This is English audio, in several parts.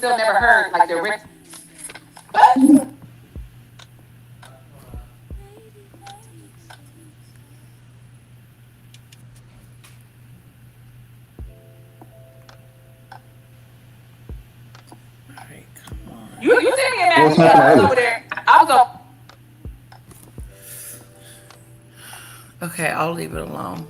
still never heard like the original. All right, come on. You see me in What's Maggot. I was happening? over there. I was over. Okay, I'll leave it alone.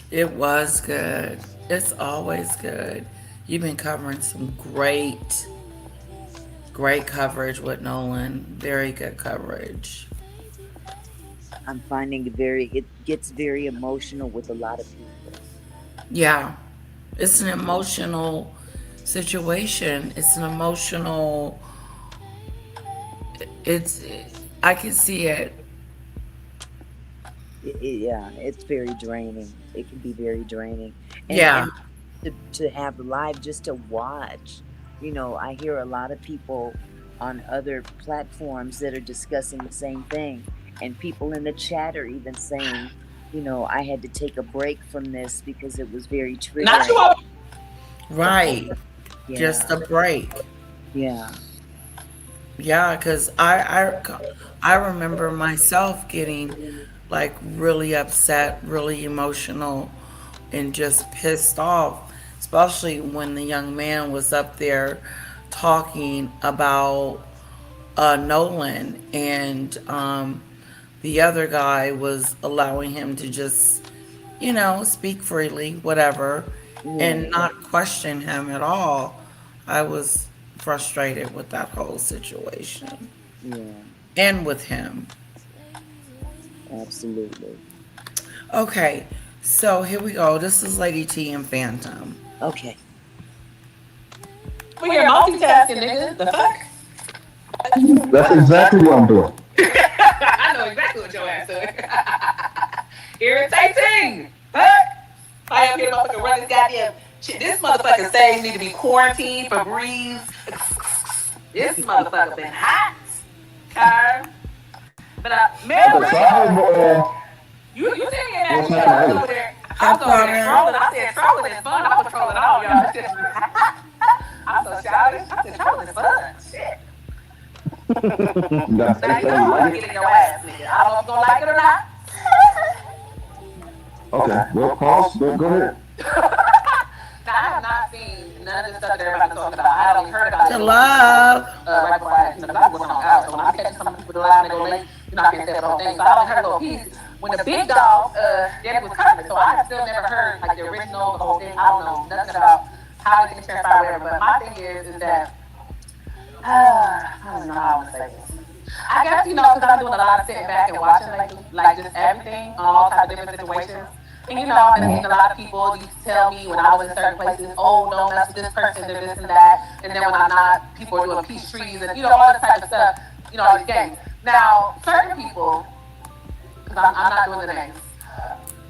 It was good. It's always good. You've been covering some great coverage with Nolan. Very good coverage. I'm finding it gets very emotional with a lot of people. Yeah, it's an emotional situation. It's an emotional. It's. I can see it. Yeah, it's very draining. It can be very draining, Yeah, and to have live just to watch. I hear a lot of people on other platforms that are discussing the same thing, and people in the chat are even saying, I had to take a break from this because it was very Not you triggering. over. right. Just Yeah, a break. yeah, Yeah, because I remember myself getting like really upset, really emotional, and just pissed off, especially when the young man was up there talking about Nolan, and the other guy was allowing him to just, speak freely, whatever, and yeah, not question him at all. I was frustrated with that whole situation yeah, and with him. absolutely. Okay, so here we go. This is Lady T and Phantom. Okay. Over here multitasking, nigga. The fuck? That's exactly what I'm doing. I know exactly what your ass doing. Irritating. Fuck. I am here, motherfucker, run this goddamn shit. This motherfucking stage need to be quarantined for breeze. This motherfucker been hot. Okay. But man, Okay, so I have you see me in what's Maggot. happening I was earlier. over there. I I'm was over there coming. trolling. I said trolling is fun. I was trolling all y'all. This shit. I'm so childish. I said trolling is fun. Shit. That's Now you know how you I'm like gonna it. get in your ass, nigga. I don't know if you gonna like it or not. Okay, well, pause. Go ahead. Now I have not seen none of the stuff that everybody's talking about. I haven't even heard about To it until love. right before I was going on out. So when I'm catching some people that lie and they go late, I can't say the whole thing. So I only heard a little piece when the big dog Daddy was covering it. So I have still never heard like the original, the whole thing. I don't know nothing about how it transpired, whatever. But my thing is that I don't know how I'm gonna say this. I guess because I'm doing a lot of sitting back and watching like just everything on all types of different situations. And I've been seeing a lot of people used to tell me when I was in certain places, oh, don't mess with this person, or this and that. And then when I'm not, people are doing peace trees and all this type of stuff. All these games. Now, certain people, because I'm not doing the names,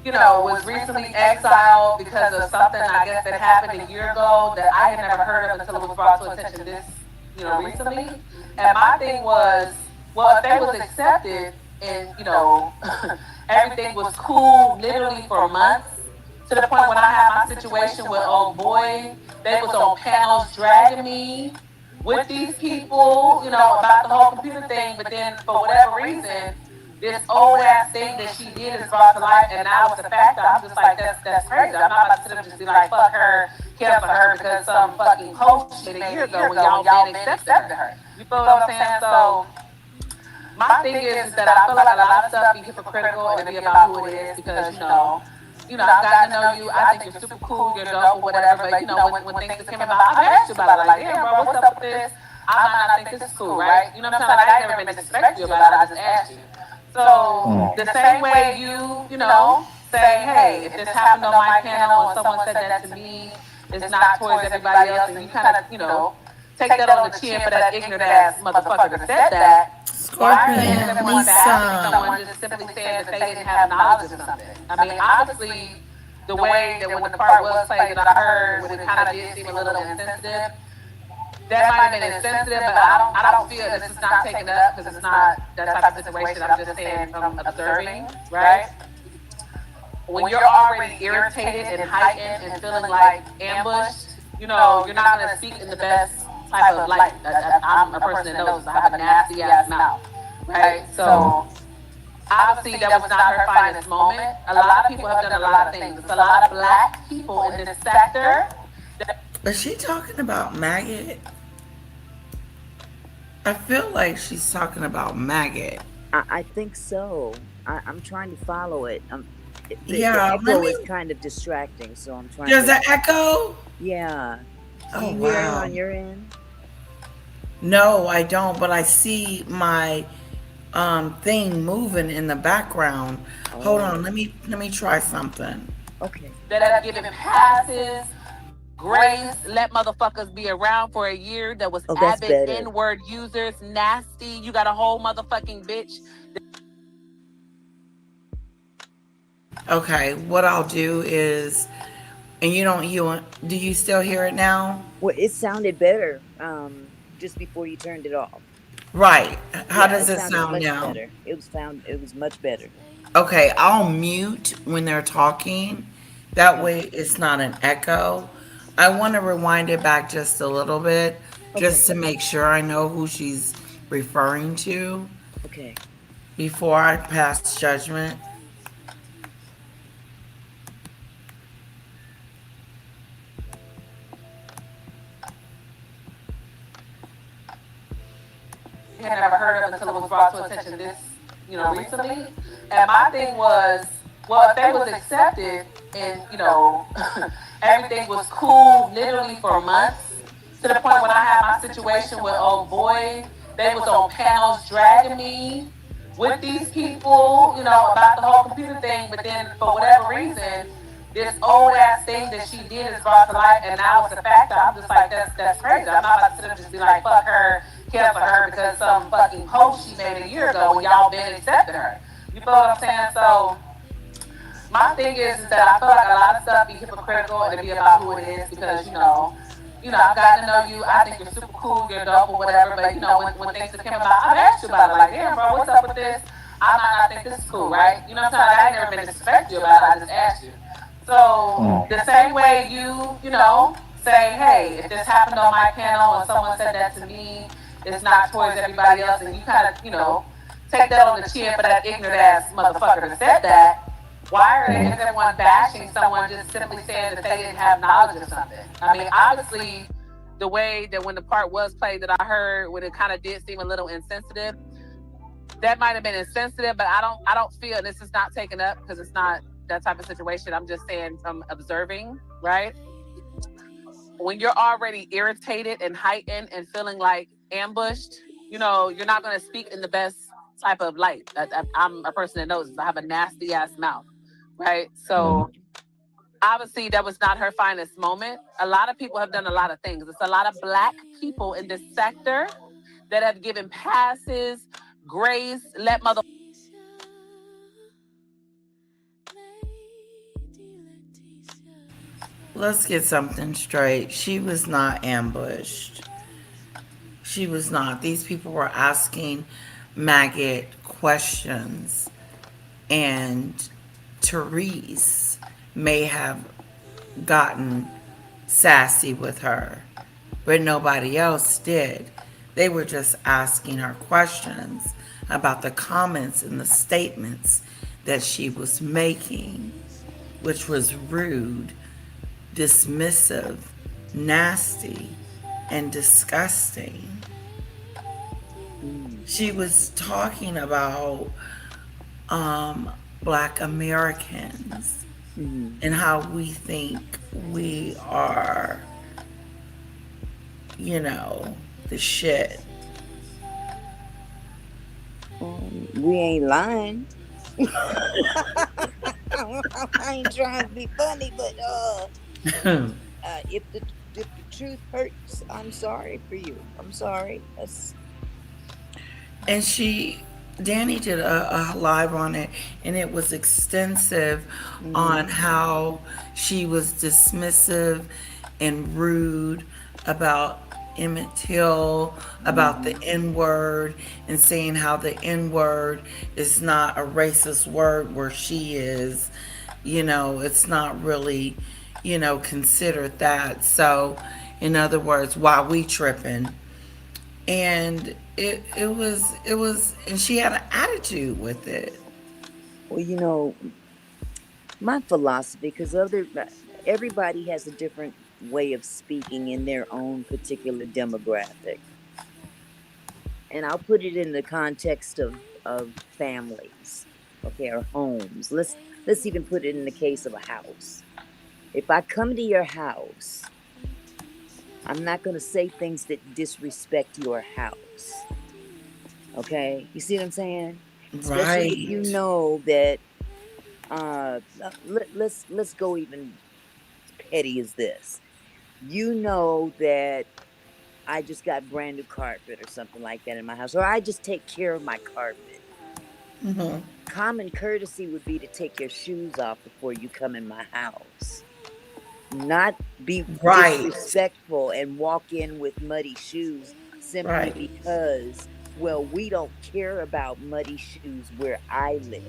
was recently exiled because of something I guess that happened a year ago that I had never heard of until it was brought to attention this, recently. And my thing was, well, if they was accepted and, everything was cool literally for months, to the point when I had my situation with old boy, they was on panels dragging me with these people, about the whole computer thing, but then for whatever reason, this old ass thing that she did is brought to life, and now it's a factor. I'm just like, that's crazy. I'm not about to sit up and just be like, fuck her, care for her because some fucking post she made a year ago when y'all men accepted her. You feel what I'm saying? So my thing is that I feel like a lot of stuff be hypocritical and be about who it is because I've gotten to know you. I think you're super cool, you're dope, or whatever. But when things just came about, I've asked you about it. Like, damn, bro, what's up with this? I might not think this is cool, right? You know what I'm saying? Like, I ain't never been disrespectful about it. I just asked you. So the same way you say, hey, if this happened on my panel and someone said that to me, it's not towards everybody else, and you kind of, take that on the chin for that ignorant ass motherfucker that said that. Why are you Scorpion, everyone bashing Lisa. someone just simply saying that they didn't have knowledge of something? I mean, obviously, the way that when the part was played that I heard, when it kind of did seem a little insensitive, that might have been insensitive, but I don't feel this is not taken up because it's not that type of situation. I'm just saying from observing, right? When you're already irritated and heightened and feeling like ambushed, you're not going to speak in the best type of light. I'm a person that knows this. I have a nasty ass mouth, right? So obviously that was not her finest moment. A lot of people have done a lot of things. It's a lot of black people in this sector. Is she talking about Maggot? I feel like she's talking about Maggot. I think so. I'm trying to follow it. The Yeah, let echo me. is kind of distracting, so I'm trying There's to. an echo? Yeah. Do Oh, you hear it wow. on your end? No, I don't, but I see my thing moving in the background. Hold Oh, on, let me try something. okay. That have given passes, grace, let motherfuckers be around for a year that was Oh, that's avid better. N-word users, nasty. You got a whole motherfucking bitch. Okay, what I'll do is, and do you still hear it now? Well, it sounded better just before you turned it off. Right. How Yeah, does it it sounded sound much now? better. It was much better. Okay, I'll mute when they're talking. That way Okay. it's not an echo. I want to rewind it back just a little bit just Okay. to make sure I know who she's referring to Okay. before I pass judgment. Had never heard of until it was brought to attention this, recently. And my thing was, well, if they was accepted and, everything was cool literally for months, to the point when I had my situation with old boy, they was on panels dragging me with these people, about the whole computer thing. But then for whatever reason, this old ass thing that she did is brought to light, and now it's a factor. I'm just like, that's crazy. I'm not about to sit up and just be like, fuck her, cancel her because some fucking post she made a year ago when y'all been accepting her. You feel what I'm saying? So my thing is that I feel like a lot of stuff be hypocritical and it be about who it is because I've gotten to know you. I think you're super cool, you're dope or whatever. But when things have came about, I've asked you about it. Like, damn, bro, what's up with this? I might not think this is cool, right? You know what I'm saying? Like, I ain't never been disrespect you about it. I just asked you. So Oh. the same way you say, hey, if this happened on my panel and someone said that to me, it's not towards everybody else, and you kind of, take that on the chin for that ignorant ass motherfucker that said that. Why is everyone bashing someone just simply saying that they didn't have knowledge of something? I mean, obviously, the way that when the part was played that I heard, when it kind of did seem a little insensitive, that might have been insensitive, but I don't feel this is not taken up because it's not that type of situation. I'm just saying from observing, right? When you're already irritated and heightened and feeling like ambushed, you're not going to speak in the best type of light. I'm a person that knows this. I have a nasty ass mouth, right? So obviously that was not her finest moment. A lot of people have done a lot of things. It's a lot of black people in this sector that have given passes, grace, let mother. Let's get something straight. She was not ambushed. She was not. These people were asking Maggot questions, and Therese may have gotten sassy with her, but nobody else did. They were just asking her questions about the comments and the statements that she was making, which was rude, dismissive, nasty, and disgusting. Mm. She was talking about black Americans Mm-hmm. and how we think we are, you know, the shit. We ain't lying. I ain't trying to be funny, but if the truth hurts, I'm sorry for you. I'm sorry. That's And Danny did a live on it, and it was extensive mm-hmm. on how she was dismissive and rude about Emmett Till about the Hmm. N word and saying how the N word is not a racist word where she is. It's not really, considered that. So, in other words, why we tripping? And it was, and she had an attitude with it. Well, my philosophy, because everybody has a different way of speaking in their own particular demographic, and I'll put it in the context of families, okay, or homes. Let's even put it in the case of a house. If I come to your house, I'm not going to say things that disrespect your house. Okay? You see what I'm saying? Especially if you Right. know that let's go even petty as this. You know that I just got brand new carpet or something like that in my house, or I just take care of my carpet. Common courtesy would be to take your shoes off before you come in my house. Not be Right. disrespectful and walk in with muddy shoes simply Right. because, well, we don't care about muddy shoes where I live.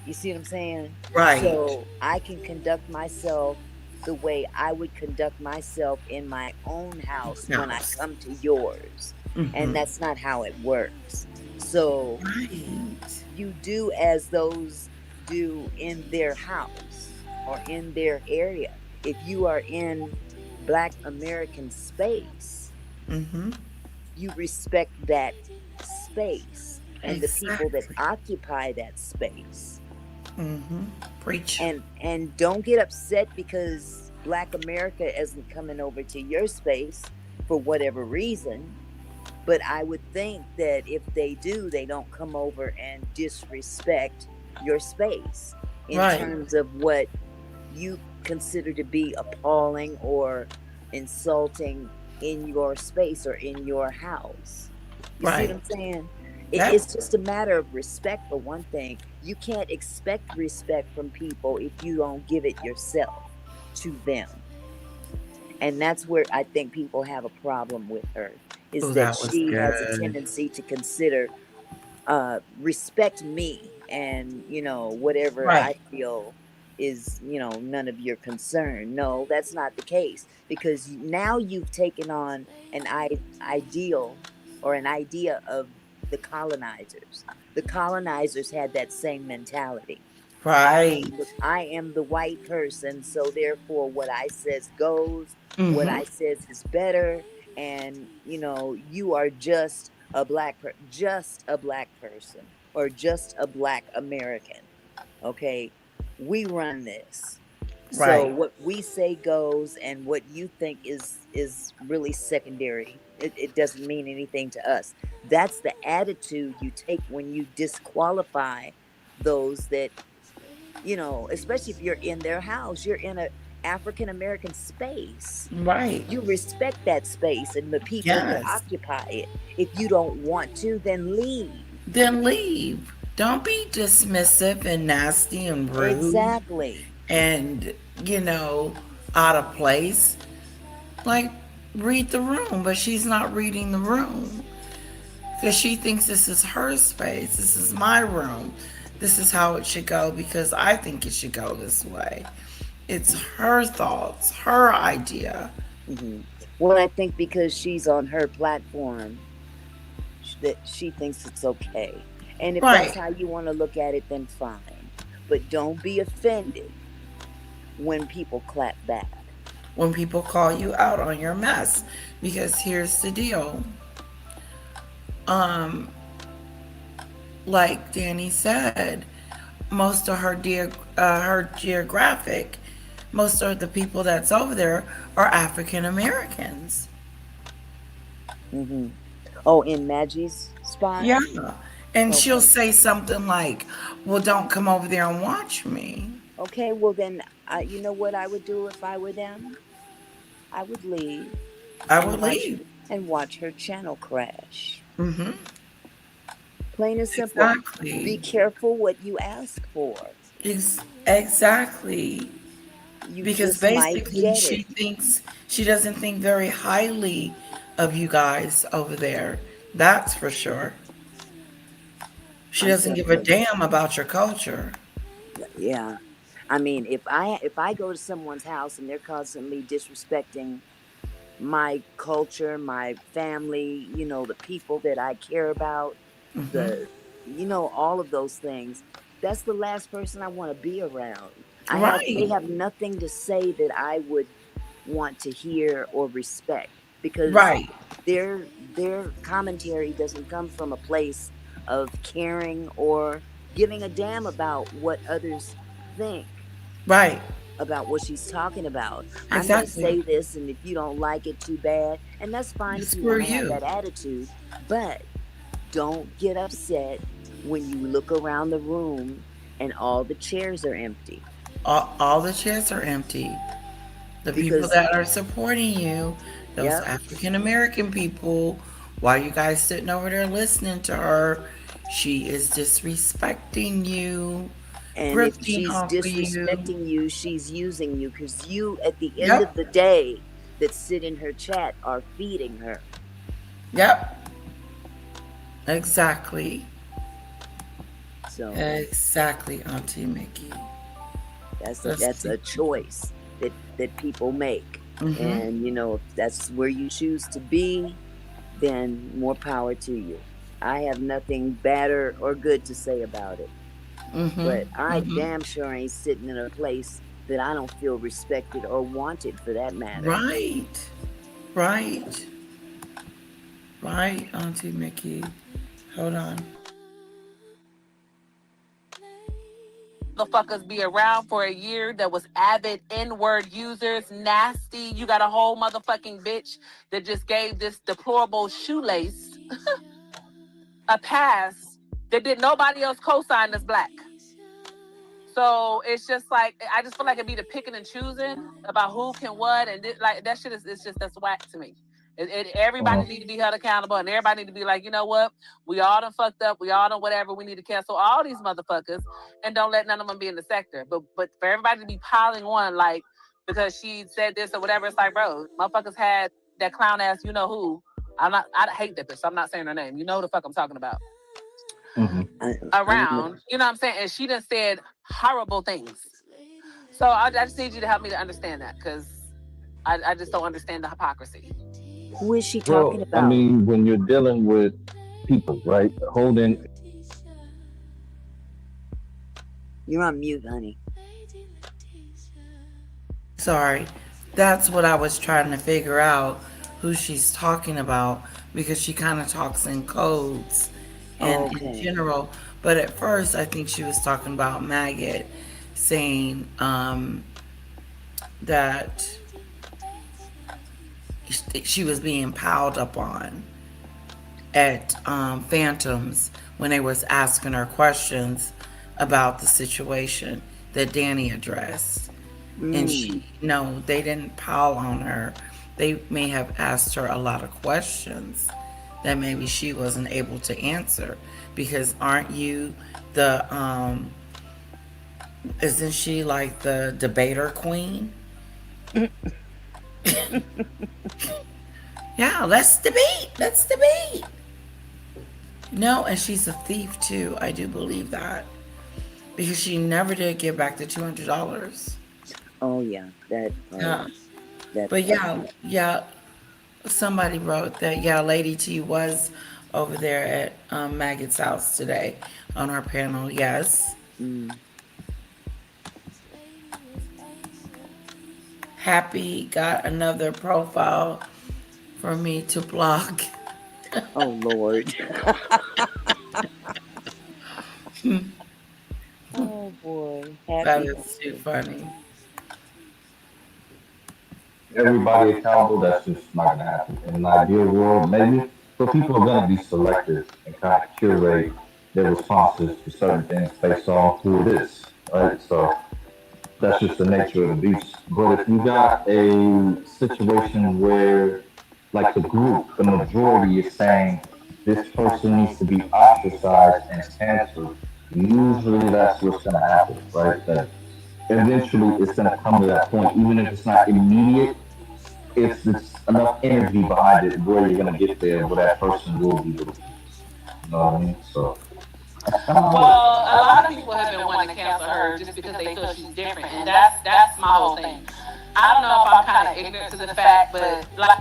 You see what I'm saying? Right. So I can conduct myself the way I would conduct myself in my own house when I House. come to yours. And that's not how it works. So Right. you do as those do in their house or in their area. If you are in Black American space, you respect that space and the people that Exactly. occupy that space. Preach. And don't get upset because Black America isn't coming over to your space for whatever reason. But I would think that if they do, they don't come over and disrespect your space in Right. terms of what you consider to be appalling or insulting in your space or in your house. You see what Right. I'm saying? Yep. It's just a matter of respect, for one thing. You can't expect respect from people if you don't give it yourself to them. And that's where I think people have a problem with her, is Oh, that that was she has a good. tendency to consider respect me and whatever Right. I feel is none of your concern. No, that's not the case, because now you've taken on an ideal or an idea of the colonizers. The colonizers had that same mentality. Right. I am the white person, so therefore what I says goes, what I says is better, and you are just just a black person or just a black American. Okay? We run this. So Right. what we say goes, and what you think is really secondary. It doesn't mean anything to us. That's the attitude you take when you disqualify those that, especially if you're in their house, you're in a African American space. Right. You respect that space and the people that Yes. occupy it. If you don't want to, then leave. Then leave. Don't be dismissive and nasty and rude Exactly. and, you know, out of place. Like, read the room, but she's not reading the room because she thinks this is her space. This is my room. This is how it should go because I think it should go this way. It's her thoughts, her idea. Hmm. Well, I think because she's on her platform, that she thinks it's okay. And if that's Right. how you want to look at it, then fine. But don't be offended when people clap back. When people call you out on your mess. Because here's the deal. Um, like Danny said, most of her geographic, most of the people that's over there are African Americans. Hmm. Oh, in Maggie's spot? Yeah. And she'll Okay. say something like, "Well, don't come over there and watch me." Okay, well then, you know what I would do if I were them? I would leave I and would leave. watch her channel crash. Plain and simple. Be Exactly. careful what you ask for. Exactly. You Because just might basically get it. she doesn't think very highly of you guys over there. That's for sure. She I'm doesn't telling give a you. damn about your culture. Yeah. I mean, if I go to someone's house and they're constantly disrespecting my culture, my family, the people that I care about, the all of those things, that's the last person I want to be around. They Right. have nothing to say that I would want to hear or respect, because Right. their commentary doesn't come from a place of caring or giving a damn about what others think Right. about what she's talking about. I'm going to Exactly. say this, and if you don't like it, too bad. And that's fine if you Screw want to have you. that attitude, but don't get upset when you look around the room and all the chairs are empty. All the chairs are empty. The people Because, that are supporting you, those yep, African American people, while you guys sitting over there listening to her, she is disrespecting you, and if grifting she's off of you. disrespecting you, she's using you, because you, at the end of Yep. the day, that sit in her chat are feeding her. Yep. Exactly. So Exactly, Auntie Mickey. Let's that's see. a choice that people make. Mm-hmm. And if that's where you choose to be, then more power to you. I have nothing bad or good to say about it. Mm-hmm. But I Mm-hmm. damn sure ain't sitting in a place that I don't feel respected or wanted, for that matter. Right. Right. Right, Auntie Mickey. Hold on. Motherfuckers be around for a year that was avid N-word users, nasty. You got a whole motherfucking bitch that just gave this deplorable shoelace a pass that did nobody else co-sign as black. So it's just like, I just feel like it'd be the picking and choosing about who can what, and like that shit is, it's just, that's whack to me. Everybody need to be held accountable, and everybody need to be like, you know what, we all done fucked up, we all done whatever, we need to cancel all these motherfuckers and don't let none of them be in the sector. But for everybody to be piling on, like, because she said this or whatever, it's like, bro, motherfuckers had that clown ass, you know who. I hate that bitch, so I'm not saying her name. You know the fuck I'm talking about. Mm-hmm. I'm Around, you know what I'm saying? And she done said horrible things. So I just need you to help me to understand that, because I just don't understand the hypocrisy. Who is she talking Well, I about? mean, when you're dealing with people, right, holding. You're on mute, honey. Sorry. That's what I was trying to figure out who she's talking about because she kind of talks in codes and in Okay. general. But at first, I think she was talking about Maggot saying that she was being piled up on at Phantoms when they was asking her questions about the situation that Danny addressed. And Mm. she, no, they didn't pile on her. They may have asked her a lot of questions that maybe she wasn't able to answer because aren't you the isn't she like the debater queen? Yeah, let's debate. Let's debate. No, and she's a thief too. I do believe that because she never did give back the $200. Oh yeah, that part. Yeah, That but part. yeah, yeah. Somebody wrote that, yeah, Lady T was over there at Maggot's house today on our panel. Yes. Mm. Happy got another profile for me to block. Oh Lord. Oh boy. That Happy is too birthday. funny. Everybody accountable, that's just not going to happen. In an ideal world, maybe, but people are going to be selective and kind of curate their responses to certain things based on who it is, right? So that's just the nature of the beast. But if you got a situation where, like the group, the majority is saying this person needs to be ostracized and canceled, usually that's what's going to happen, right? That eventually it's going to come to that point, even if it's not immediate. It's enough energy behind it where you're going to get there, where that person will be with you. You know what I mean? So that's kind of how it is. Well, a lot of people have been wanting to cancel her just because they feel she's different, and that's my whole thing. I don't know if I'm kind of ignorant to the fact, but like,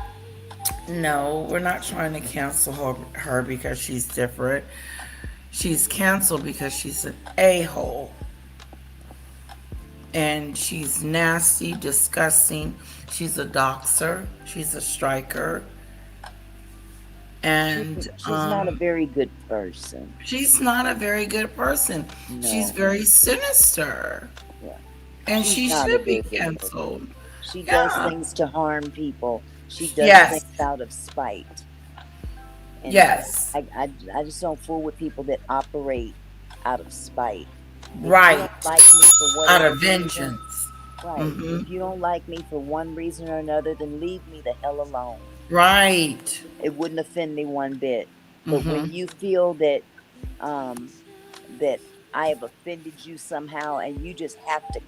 No, we're not trying to cancel her because she's different. She's canceled because she's an a-hole. And she's nasty, disgusting. She's a doxer. She's a striker. She, And she's not a very good person. she's not a very good person. She's No, very sinister. yeah, And she's she not a should be very good person. canceled. She does Yeah. things to harm people. She does Yes. things out of spite. And Yes. I just don't fool with people that operate out of spite. If you Right. don't like me for Out whatever of reason, vengeance. right. Hmm. If you don't like me for one reason or another, then leave me the hell alone. Right. It wouldn't offend me one bit. But Hmm. when you feel that um that I have offended you somehow and you just have to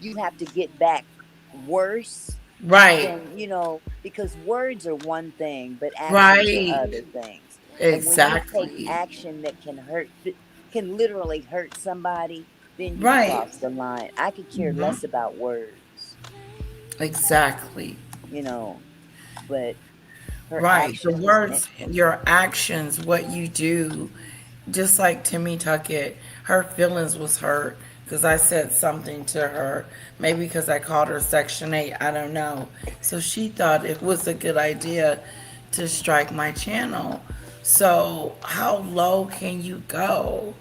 you have to get back worse, Right. then because words are one thing but actions are Right. other things. And when you take Exactly. action that can literally hurt somebody, then you've Right. crossed the line. I could care Hmm. less about words, Exactly. you know but her Right. The actions words, your actions, what you do, just like Timmy Tuckett, her feelings was hurt because I said something to her. Maybe because I called her Section 8. I don't know. So she thought it was a good idea to strike my channel. So how low can you go?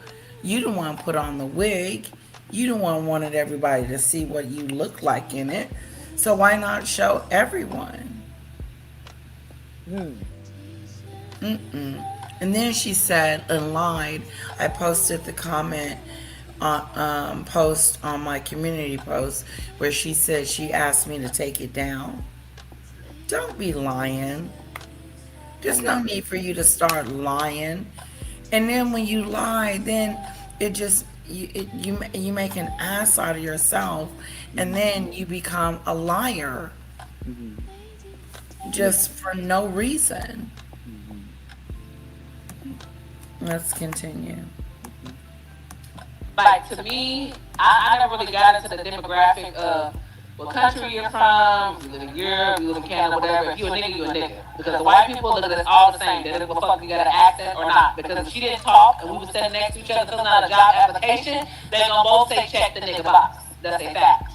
You don't want to put on the wig. You don't want wanted everybody to see what you look like in it. So why not show everyone? hmm, And then she said and lied. I posted the comment on post on my community post where she said she asked me to take it down. Don't be lying. There's no need for you to start lying. And then when you lie, then it just you make an ass out of yourself, and then you become a liar hmm, yeah, just for no reason. hmm, Let's continue. hmm, like to me, I never really got into the demographic of what country you're from, if you live in Europe, you live in Canada, whatever. If you're a nigga, you're a nigga. Because the white people look at us all the same. They don't give a fuck if you got an accent or not. Because if she didn't talk and we were sitting next to each other filling out a job application, they gonna both say check the nigga box. That's a fact.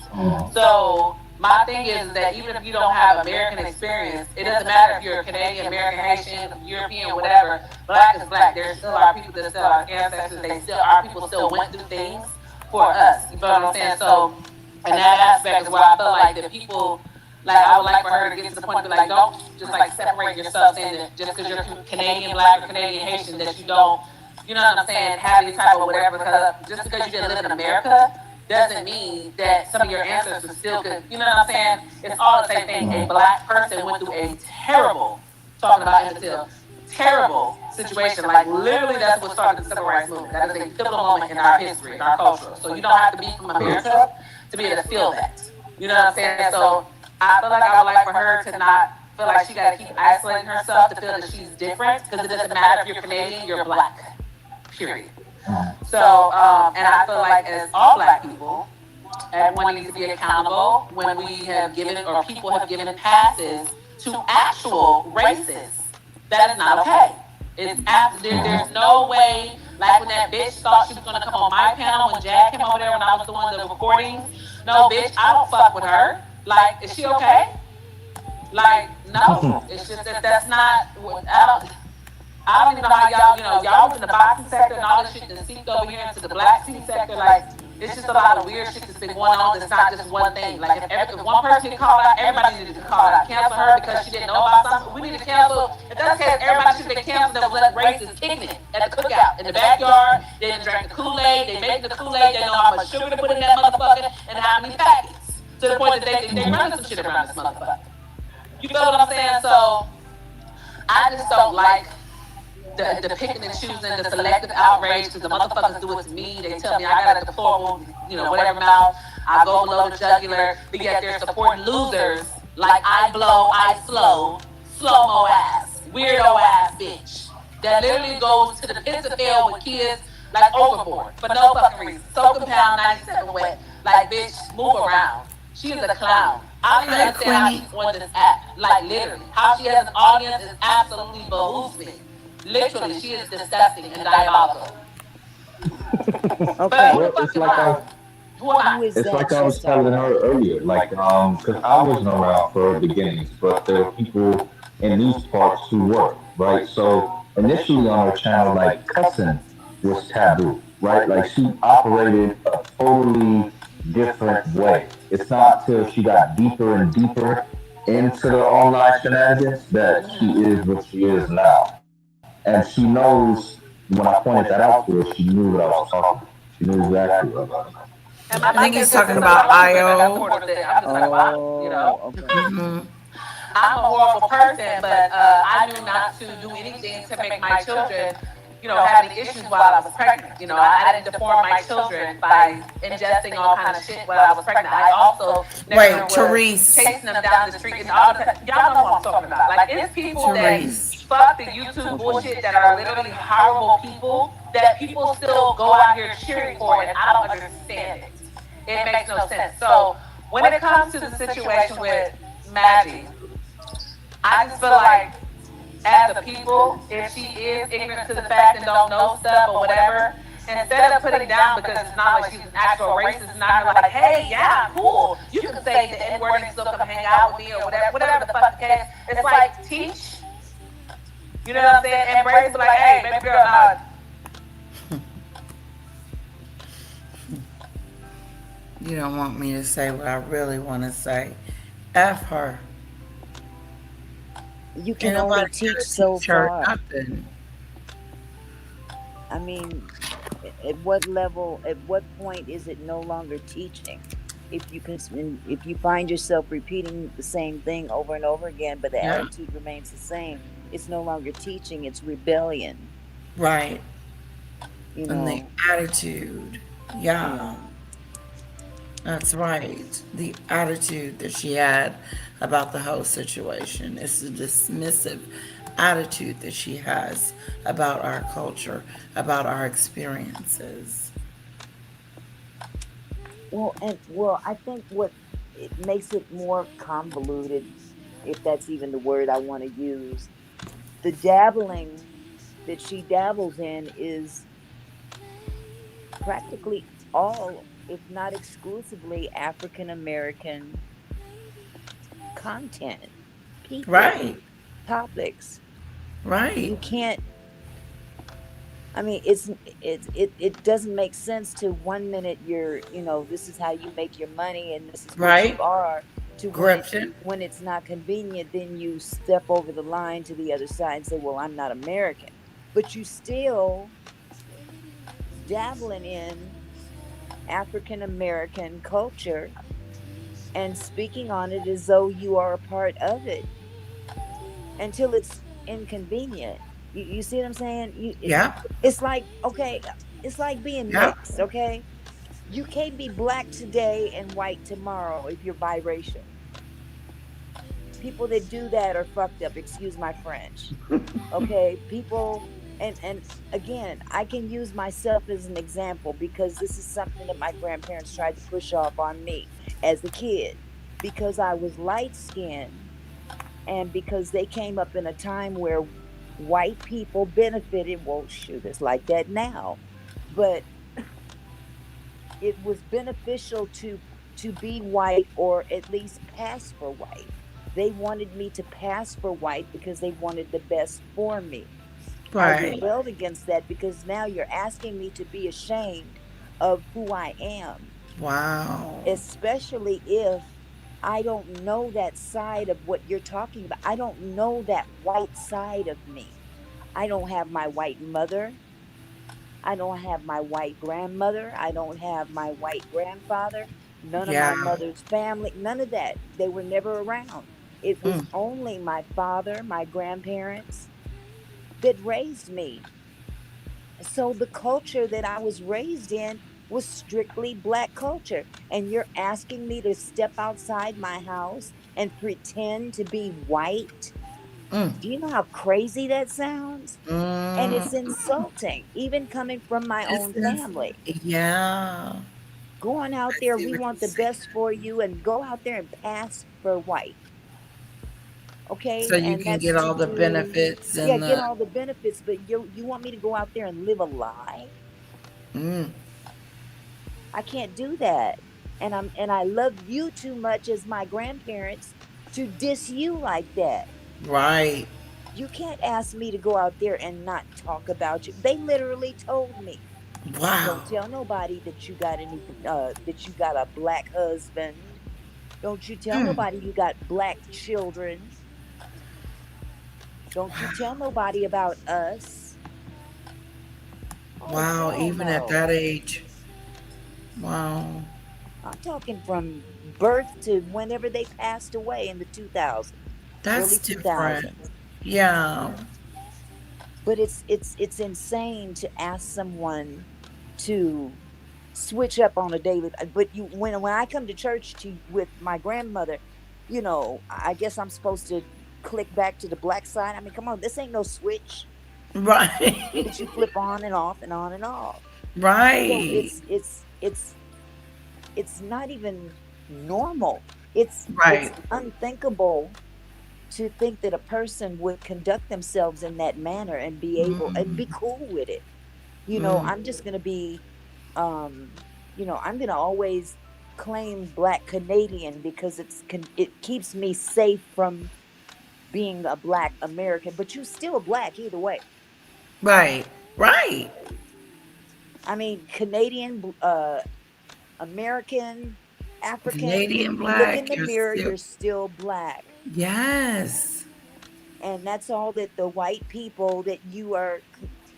So my thing is that even if you don't have American experience, it doesn't matter if you're Canadian, American, Haitian, European, whatever. Black is black. There still are people that still are ancestors. They still our people still went through things for us. You feel what I'm saying? So in that aspect is where I feel like the people, like I would like for her to get to the point to be like, don't just like separate yourself saying that just because you're Canadian black or Canadian Haitian that you don't, you know what I'm saying, have any type of whatever. Because just because you didn't live in America doesn't mean that some of your ancestors still could, you know what I'm saying? It's all the same thing. A black person went through a terrible, talking about Emmett Till, terrible situation. Like literally, that's what started the civil rights movement. That is a pivotal moment in our history, in our culture. So you don't have to be from America to be able to feel that. You know what I'm saying? So I feel like I would like for her to not feel like she got to keep isolating herself to feel that she's different because it doesn't matter if you're Canadian, you're black. Period. So, and I feel like as all black people, everyone needs to be accountable when we have given or people have given passes to actual racists. That is not okay. There's no way. Like when that bitch thought she was gonna come on my panel when Jack came over there when I was doing the recordings. No, bitch, I don't fuck with her. Like, is she okay? Like, no. It's just that that's not. I don't even know how y'all was in the boxing sector and all this shit that seeped over here into the black teen sector. Like, it's just a lot of weird shit that's been going on that's not just one thing. Like, if one person get called out, everybody needed to call out. Cancel her because she didn't know about something. We need to cancel. If that's the case, everybody should be canceled that was let racists kicking it at the cookout. In the backyard, they didn't drink the Kool-Aid, they make the Kool-Aid, they know how much sugar to put in that motherfucker and how many packets. To the point that they run some shit around this motherfucker. You know what I'm saying? So, I just don't like the picking and choosing, the selective outrage, because the motherfuckers do it to me. They tell me I got a deplorable, whatever mouth. I go below the jugular, but yet they're supporting losers like I blow, I slow, slow mo ass, weirdo ass bitch that literally goes to the pits of hell with kids like overboard for no fucking reason. Soak and pound 97 wet. Like, bitch, move around. She is a clown. I don't even Hi, understand how Queenie. she's on this app. Like, literally. How she has an audience is absolutely behooves me. Literally, she is disgusting and diabolical. But Okay, who the Well, fuck am I? Who am I? who is it's that like I she's was talking telling her about? earlier, because I wasn't around for beginnings, but there were people in these parts who were, right? So initially on her channel, like cussing was taboo, right? Like she operated a totally different way. It's not till she got deeper and deeper into the online shenanigans that she is what she is now. And she knows when I pointed that out to her, she knew what I was talking about. She knew exactly what I was talking about. And my I think thing is he's this: talking it's a about lot of people that IO. support this. I'm just like, wow, you know. Oh, okay. Hmm. I'm a horrible person, but I knew not to do anything to make my children, have any issues while I was pregnant. I didn't deform my children by ingesting all kind of shit while I was pregnant. I also never Wait, was Therese. chasing them down the street and all the y'all know who I'm talking about. Like, it's people that Therese. fuck the YouTube Okay. bullshit that are literally horrible people that people still go out here cheering for, and I don't understand it. It makes no sense. So when it comes to the situation with Maggie, I just feel like, as a people, if she is ignorant to the fact and don't know stuff or whatever, instead of putting down because it's not like she's an actual racist, and I'm like, hey, yeah, cool, you can say the N word and still come hang out with me or whatever the fuck the case. It's like, teach, you know what I'm saying? Embrace it, be like, hey, baby girl, nah. You don't want me to say what I really want to say. F her. You Ain't can only nobody teach gotta so teach her far. nothing. I mean, at what level, at what point is it no longer teaching? If you can, if you find yourself repeating the same thing over and over again, but the Yeah. attitude remains the same, it's no longer teaching, it's rebellion, Right. you And the know. attitude. Yeah. Yeah. That's right. The attitude that she had about the whole situation. It's the dismissive attitude that she has about our culture, about our experiences. Well, I think what it makes it more convoluted, if that's even the word I want to use, the dabbling that she dabbles in is practically all, if not exclusively, African American content, people, Right. topics. Right. You can't. I mean, it doesn't make sense to one minute you're, this is how you make your money and this is what you Right. are, to Corruption. when it's not convenient, then you step over the line to the other side and say, "Well, I'm not American," but you still dabbling in African American culture and speaking on it as though you are a part of it until it's inconvenient. You see what I'm saying? Yeah. It's like, okay, it's like being Yeah. mixed. Okay, you can't be black today and white tomorrow if you're biracial. People that do that are fucked up. Excuse my French. Okay, people. And again, I can use myself as an example because this is something that my grandparents tried to push off on me as a kid, because I was light skinned and because they came up in a time where white people benefited. Well, shoot, it's like that now, but it was beneficial to be white or at least pass for white. They wanted me to pass for white because they wanted the best for me. I Right. rebelled against that because now you're asking me to be ashamed of who I am, Wow. especially if I don't know that side of what you're talking about. I don't know that white side of me. I don't have my white mother. I don't have my white grandmother. I don't have my white grandfather. None of my Yeah. mother's family. None of that. They were never around. It was Mm. only my father, my grandparents that raised me. So the culture that I was raised in was strictly black culture. And you're asking me to step outside my house and pretend to be white? Do you know how crazy that sounds? And it's Mm, insulting, even coming from my it's own ins- family. yeah. Going out I there, see we what you're want the saying. best for you, and go out there and pass for white. So Okay, you and can that's get to all the do, benefits yeah, and get the all the benefits, but you want me to go out there and live a lie? mm, I can't do that. And I love you too much as my grandparents to diss you like that. right. You can't ask me to go out there and not talk about you. They literally told me, Wow. don't tell nobody that you got any that you got a black husband. Don't you tell Mm, nobody you got black children. Don't you tell nobody about us. Oh wow. hell Even at no. that age. Wow. I'm talking from birth to whenever they passed away in the 2000s, That's early different. 2000s. Yeah. But it's insane to ask someone to switch up on a daily. But you, when I come to church to with my grandmother, I guess I'm supposed to click back to the black side. I mean, come on, this ain't no switch Right. that you flip on and off and on and off. So Right. it's not even normal. It's Right. unthinkable to think that a person would conduct themselves in that manner and be able and be cool with it. I'm just going to be um I'm going to always claim black Canadian because it keeps me safe from being a black American, but you still black either way. Right. Right. I mean, Canadian, American, African, Canadian you look in black, the you're mirror, still. you're still black. Yes. And that's all that the white people that you are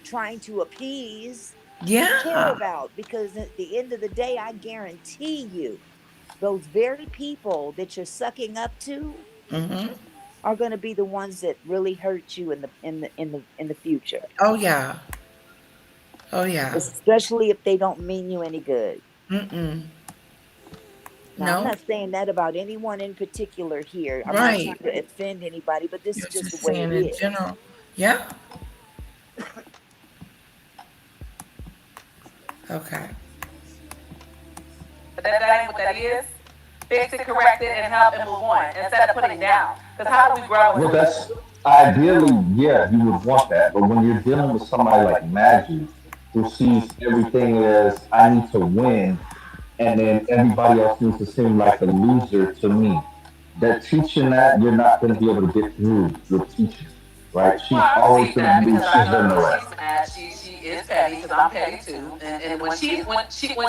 trying to appease care Yeah. about. Because at the end of the day, I guarantee you, those very people that you're sucking up to are going to be the ones that really hurt you in the future, Oh, yeah. Oh, yeah. especially if they don't mean you any good. Now, I'm No. not saying that about anyone in particular here. I'm not Right. trying to offend anybody, but this You're is just the just way saying it in is. general. Yeah. Okay. But that ain't what that is. Fix it, correct it, and help and move on instead of putting down. Because how do we grow as Well, a that's ideally, yeah, you would want that. But when you're dealing with somebody like Maggie, who sees everything as I need to win, and then everybody else needs to seem like a loser to me, that teaching that you're not going to be able to get through with teaching, right? well, She's I always receive going to that believe because I she's know in that the when right. she's mad, she is petty because I'm petty too. And when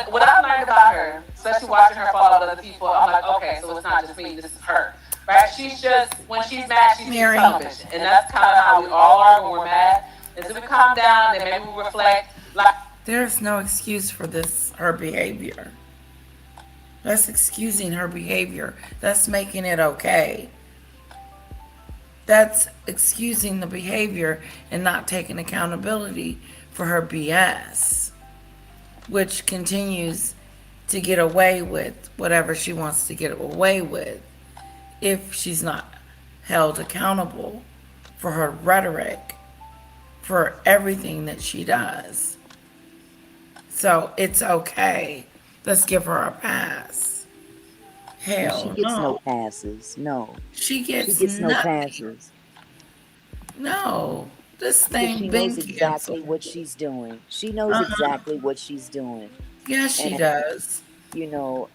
what I learned about her, especially watching her fall out with other people, I'm like, okay, so it's not just me, this is her, right? She's just when she's mad, she sees Mary, television, and that's kind of how we all are when we're mad. Is if we calm down, then maybe we reflect. Like there's no excuse for this, her behavior. That's excusing her behavior. That's making it okay. That's excusing the behavior and not taking accountability for her BS, which continues to get away with whatever she wants to get away with if she's not held accountable for her rhetoric, for everything that she does. So it's okay. Let's give her a pass. And she Hell gets no no. passes. No, She she gets gets no nothing. passes No. This because thing she knows been exactly canceled. what she's doing. She knows exactly what she's doing. Yes, she And does.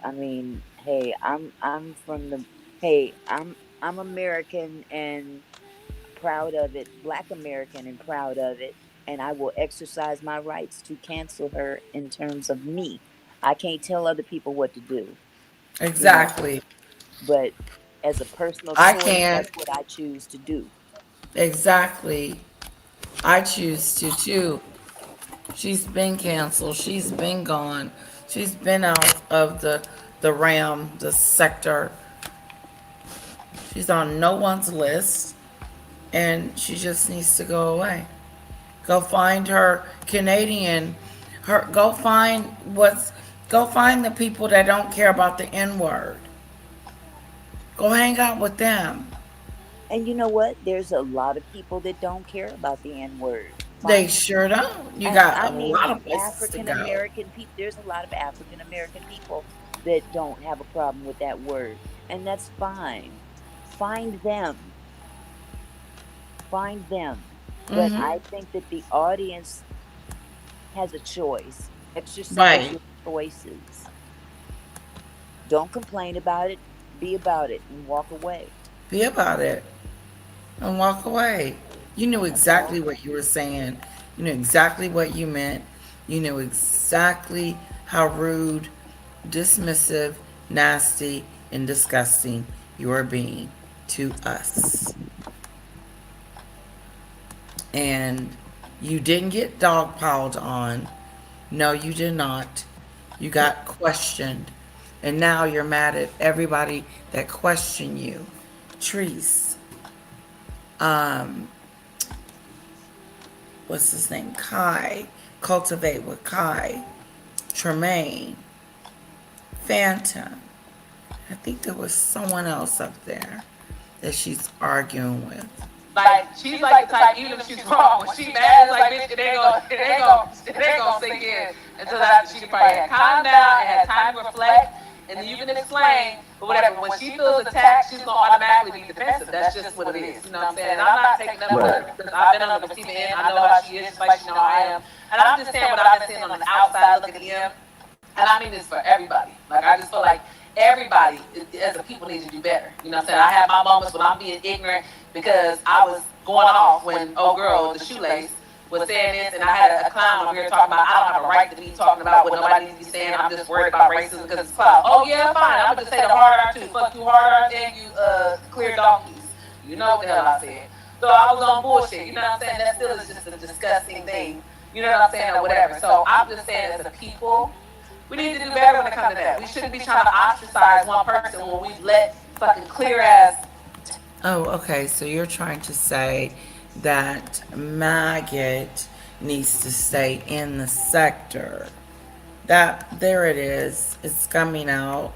I mean, hey, I'm from the hey, I'm American and proud of it, Black American and proud of it, and I will exercise my rights to cancel her in terms of me. I can't tell other people what to do, you know, Exactly. but as a personal I choice, can't. that's what I choose to do. Exactly. I choose to too. She's been canceled. She's been gone. She's been out of the RAM, the sector. She's on no one's list, and she just needs to go away. Go find her Canadian, Go find what's. Go find the people that don't care about the N word. Go hang out with them. And you know what? There's a lot of people that don't care about the N word. They Find them. sure don't. You And got I a mean, lot of places to African go. American people, there's a lot of African American people that don't have a problem with that word. And that's fine. Find them. Find them. But Mm-hmm. I think that the audience has a choice. Exercise Right. your choices. Don't complain about it. Be about it and walk away. Be about it and walk away. You knew That's all. exactly what you were saying. You knew exactly what you meant. You knew exactly how rude, dismissive, nasty, and disgusting you were being to us. And you didn't get dogpiled on. No, you did not. You got questioned. And now you're mad at everybody that questioned you. Treese, um, what's his name? Kai, Cultivate with Kai, Tremaine, Phantom. I think there was someone else up there that she's arguing with. Like she's like the type, even if she's wrong, when she mad, it's like bitch, it ain't gonna sink in until after she probably had calmed down and had time to reflect, and then you can explain or whatever. But when she feels attacked, she's gonna automatically be defensive. That's just what it is. You know what I'm saying? And I'm not taking up for Right. her because I've been on the receiving end. I know how she is, just like she know I am. And I'm just saying what I've been saying on the outside looking in. And I mean this for everybody. Like I just feel like everybody as a people needs to do better. You know what I'm saying? I have my moments when I'm being ignorant because I was going off when old girl with the shoelace was saying this, and I had a clown over here talking about I don't have a right to be talking about what nobody needs to be saying. I'm just worried about racism because it's clown. Oh yeah, fine. I'm gonna just say the hard R too. Fuck you, hard R, and you clear donkeys. You know what the hell I said. So I was on bullshit. You know what I'm saying? That still is just a disgusting thing. You know what I'm saying, or whatever. So I'm just saying, as a people, we need to do better when it comes to that. We shouldn't be trying to ostracize one person when we let fucking clear ass. Oh, okay. So you're trying to say that Maggot needs to stay in the sector. That there it is. It's coming out.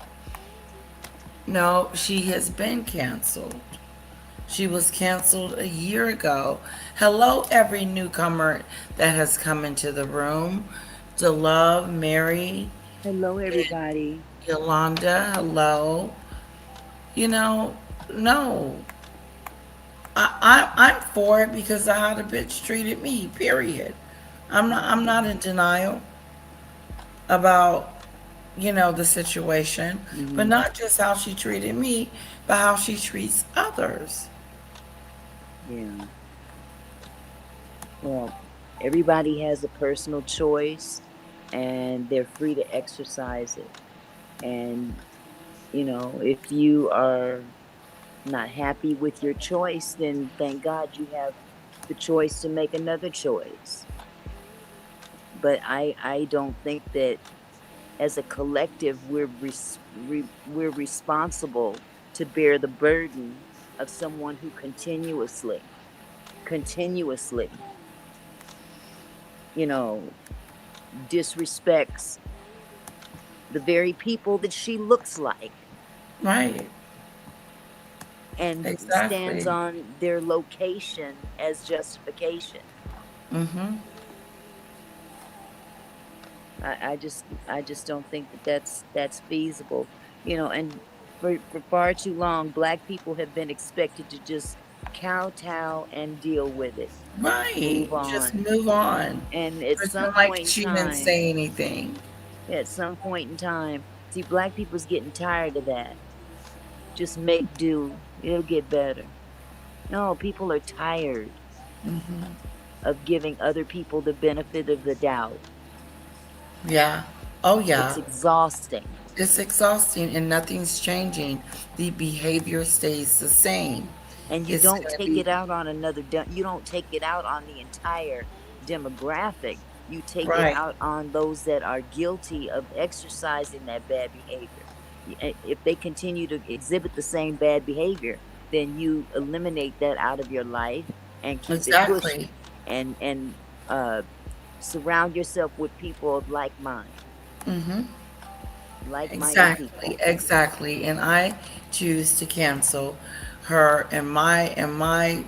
No, she has been canceled. She was canceled a year ago. Hello, every newcomer that has come into the room. To love, Mary, Hello, and everybody. Yolanda. Hello. You know, no. I'm for it because of how the bitch treated me. Period. I'm not in denial about the situation, but Hmm. not just how she treated me, but how she treats others. Yeah. Well, everybody has a personal choice and they're free to exercise it. And, if you are not happy with your choice, then thank God you have the choice to make another choice. But I don't think that as a collective we're responsible to bear the burden of someone who continuously, you know, disrespects the very people that she looks like Right. and stands Exactly. on their location as justification. Mm-hmm. I just don't think that that's feasible. And for far too long, black people have been expected to just kowtow and deal with it, Right. move Just on. move on. And at Pretend some like point in she didn't time, say anything. at some point in time, see, black people's getting tired of that. Just make do. It'll get better. No, people are tired of giving other people the benefit of the doubt. Yeah. Oh It's yeah. exhausting. It's exhausting and nothing's changing. The behavior stays the same. And you It's don't gonna take be it out on you don't take it out on the entire demographic. You take it right. out on those that are guilty of exercising that bad behavior. If they continue to exhibit the same bad behavior, then you eliminate that out of your life and keep it Exactly. pushing and uh Surround yourself with people of like mind, like-minded Exactly, people. exactly. And I choose to cancel her in my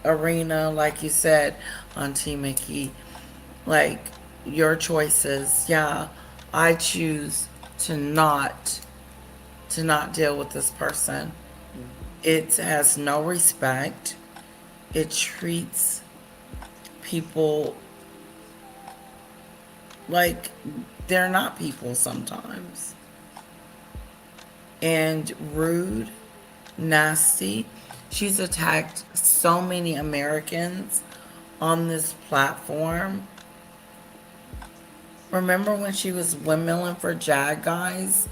arena, like you said, Auntie Mickey. Like your choices, yeah. I choose to not to not deal with this person. Hmm. It has no respect. It treats people like they're not people sometimes. And rude, nasty. She's attacked so many Americans on this platform. Remember when she was windmilling for Jag guys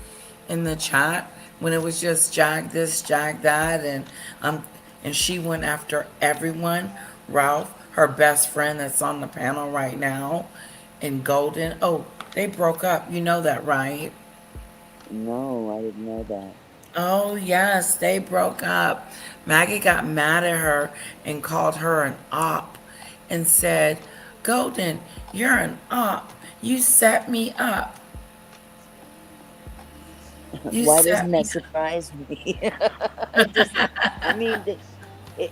in the chat? When it was just Jag this, Jag that, and she went after everyone. Ralph, her best friend that's on the panel right now, and Golden. Oh, they broke up. You know that, right? No, I didn't know that. Oh, yes, they broke up. Maggie got mad at her and called her an op and said, Golden, you're an op. You set me up. You Why set doesn't me that surprise me? It doesn't. I mean,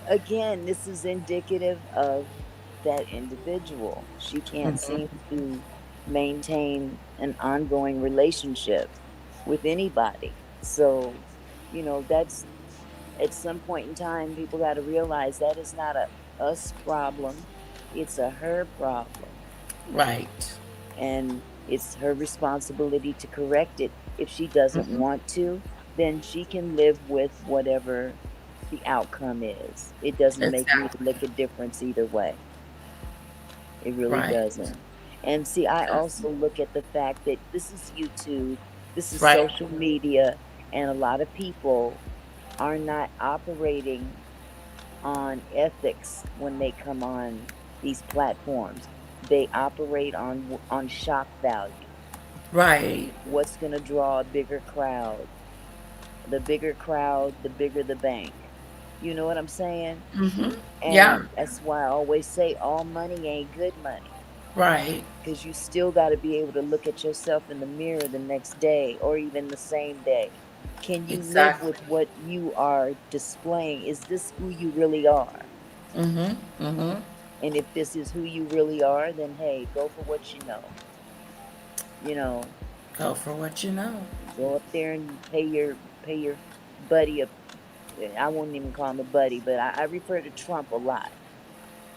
again, this is indicative of that individual. She can't seem to maintain an ongoing relationship with anybody. So, that's at some point in time, people got to realize that is not a us problem, it's a her problem. right. And it's her responsibility to correct it. If she doesn't want to, then she can live with whatever the outcome is. It doesn't make me Exactly. look a difference either way. It really Right. doesn't. And see, I Doesn't. also look at the fact that this is YouTube, this is Right. social media, and a lot of people are not operating on ethics when they come on these platforms. They operate on shock value. Right. What's going to draw a bigger crowd? The bigger crowd, the bigger the bank. You know what I'm saying? Yeah. And that's why I always say all money ain't good money, Right. because you still got to be able to look at yourself in the mirror the next day or even the same day. Can you live Exactly. with what you are displaying? Is this who you really are? And if this is who you really are, then hey, go for what you know. You know, Go for what you know. go up there and pay your buddy a. I won't even call him a buddy, but I refer to Trump a lot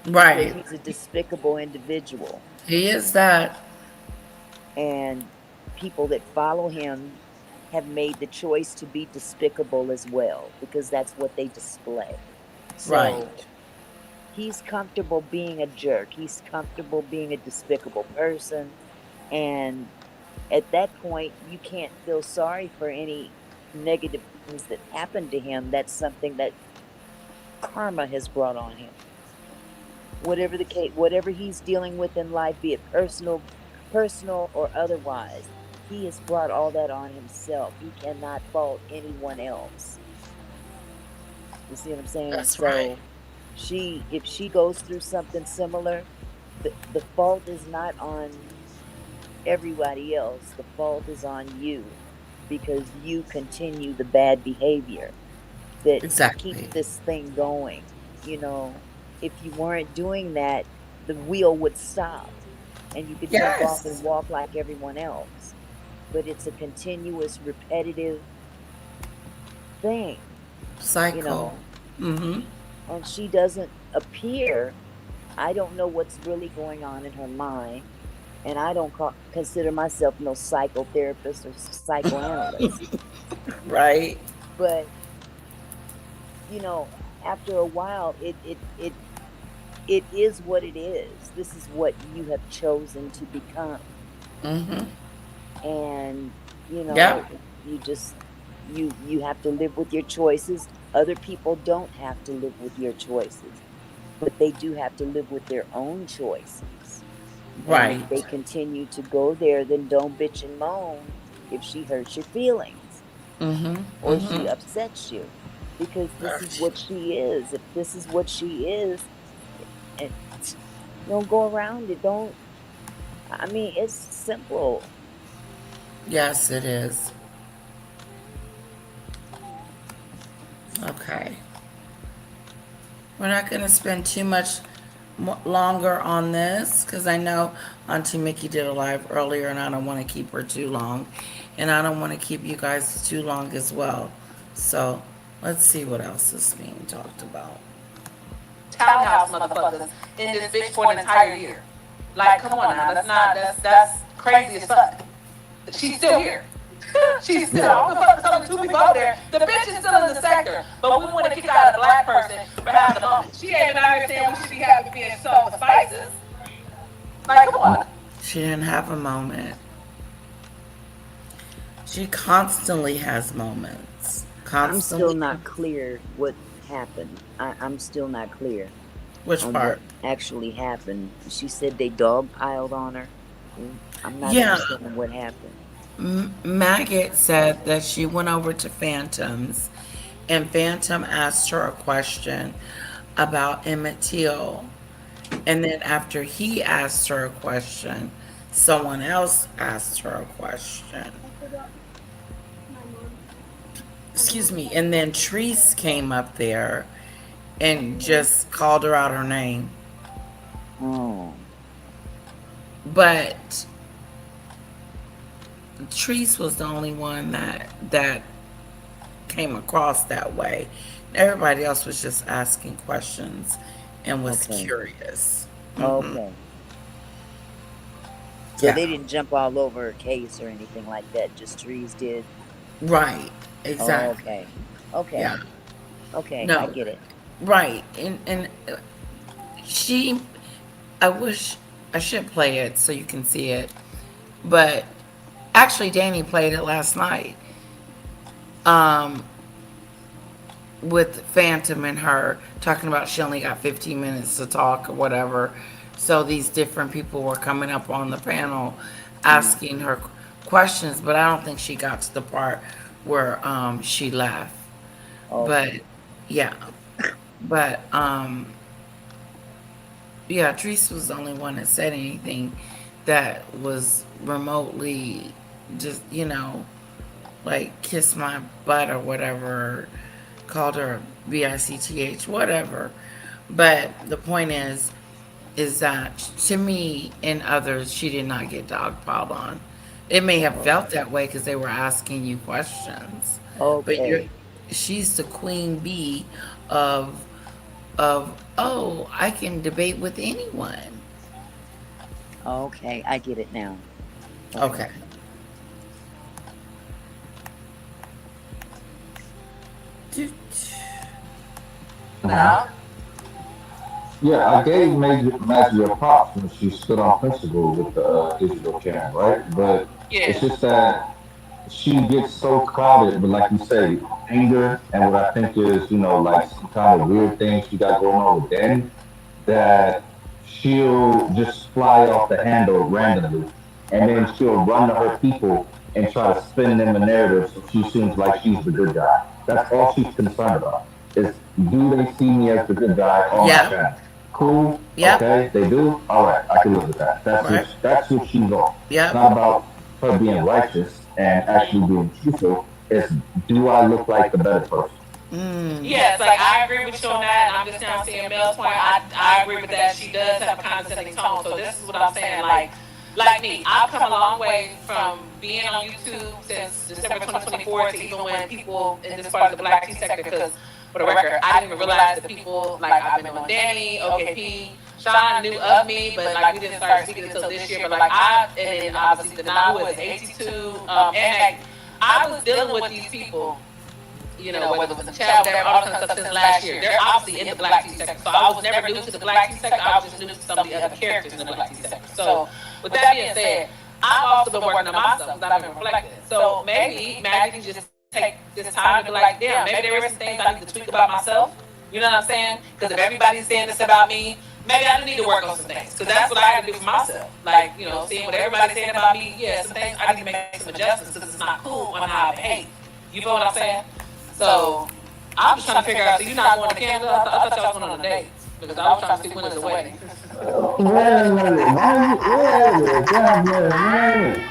because Right. he's a despicable individual, He is that. and people that follow him have made the choice to be despicable as well because that's what they display. Right. So he's comfortable being a jerk. He's comfortable being a despicable person, and at that point, you can't feel sorry for any negative things that happened to him. That's something that karma has brought on him. Whatever the case, whatever he's dealing with in life, be it personal or otherwise, he has brought all that on himself. He cannot fault anyone else. You see what I'm saying? That's right. So if she goes through something similar, the fault is not on everybody else. The fault is on you because you continue the bad behavior that keeps Exactly. this thing going. You know, if you weren't doing that, the wheel would stop and you could jump off and Yes. walk like everyone else. But it's a continuous, repetitive thing, you Cycle. know, Mm-hmm. and she doesn't appear. I don't know what's really going on in her mind, and I don't consider myself no psychotherapist or psychoanalyst. Right. But after a while, it is what it is. This is what you have chosen to become, and Yeah. you just you have to live with your choices. Other people don't have to live with your choices, but they do have to live with their own choices. And if they Right. continue to go there, then don't bitch and moan if she hurts your feelings or she upsets you, because this is Gotcha. what she is. If this is what she is, and don't go around it. I mean, it's simple. Yes, it is. Okay. We're not going to spend too much longer on this because I know Auntie Mickey did a live earlier and I don't want to keep her too long. And I don't want to keep you guys too long as well. So let's see what else is being talked about. Townhouse motherfuckers in this bitch for an entire year. Like, come on now, that's crazy as fuck. She's still here. She's still. I don't give a fuck. There's only two people over there. The bitch is still in the sector, but we want to kick out a black person for having a moment. She ain't been out here saying we should be happy being sold for spices. Like, come on. She didn't have a moment. She constantly has moments. I'm still Constantly. not clear what happened. I'm still not clear Which on what part? actually happened. She said they dogpiled on her. I'm not Yeah. understanding what happened. Maggot said that she went over to Phantom's and Phantom asked her a question about Emmett Till. And then after he asked her a question, someone else asked her a question. Excuse me. And then Treese came up there and just called her out her name. Oh, But Treese was the only one that came across that way. Everybody else was just asking questions and was okay. curious. Hmm. Okay. So Yeah. they didn't jump all over her case or anything like that. Just trees did. Right. Exactly. Okay. Okay. Yeah. Okay. I No. get it. Right. And she. I wish I should play it so you can see it, but actually Danny played it last night. Um, with Phantom and her talking about she only got 15 minutes to talk or whatever. So these different people were coming up on the panel Mm, asking her questions, but I don't think she got to the part where she left. But okay. yeah, but yeah, Treese was the only one that said anything that was remotely just, like kiss my butt or whatever, called her BICTH, whatever. But the point is that to me and others, she did not get dogpiled on. It may have felt that way because they were asking you questions, but Okay. she's the queen bee of oh, I can debate with anyone. Okay. I get it now. Okay. Okay. Uh-huh. Now, Yeah, I gave Maggie your props when she stood on principle with the digital camera, right? But it's yeah. just that she gets so clouded with, like you say, anger and what I think is, like some kind of weird thing she got going on with Danny, that she'll just fly off the handle randomly, and then she'll run to her people and try to spin them a narrative so she seems like she's the good guy. That's all she's concerned about. Is, do they see me as the good guy on my Yep. channel? Cool. Yep. Okay, they do. All right, I can live with that. Right. That's what she's on. It's Yep. not about her being righteous and actually being truthful. It's, do I look like the better person? Mm. Yes, like I agree with you on that, and I'm just now seeing Mel's point. I agree with that. She does have a condescending tone. So this is what I'm saying. Like me, I've come a long way from being on YouTube since December 2024 to even when people in this part of the Black tea sector. Because for the record, I didn't even realize the people like I've been knowing Danny, OKP, Sean knew of me, but like we didn't start speaking until this year. But like and then obviously the now who is 82, and like I was dealing with these people, whether it was a child, whatever, all kinds of stuff since last year. They're obviously in the Black tea sector. So I was never new to the Black tea sector. I was just new to some of the other characters in the Black tea sector. So with that being said, I've also been working on myself because I've been reflecting. So maybe Maggie can just take this time to be like, damn, maybe there is some things I need to tweak about myself. You know what I'm saying? Because if everybody's saying this about me, maybe I do need to work on some things. Because that's what I had to do for myself. Like, seeing what everybody's saying about me, yeah, some things I need to make some adjustments because it's not cool on how I behave. You feel what I'm saying? So I'm just trying to figure out. So you're not going to Canada? I thought y'all was going on a date because I was trying to see when is the wedding. Wait a minute. Wait a minute. God bless. Wait a minute.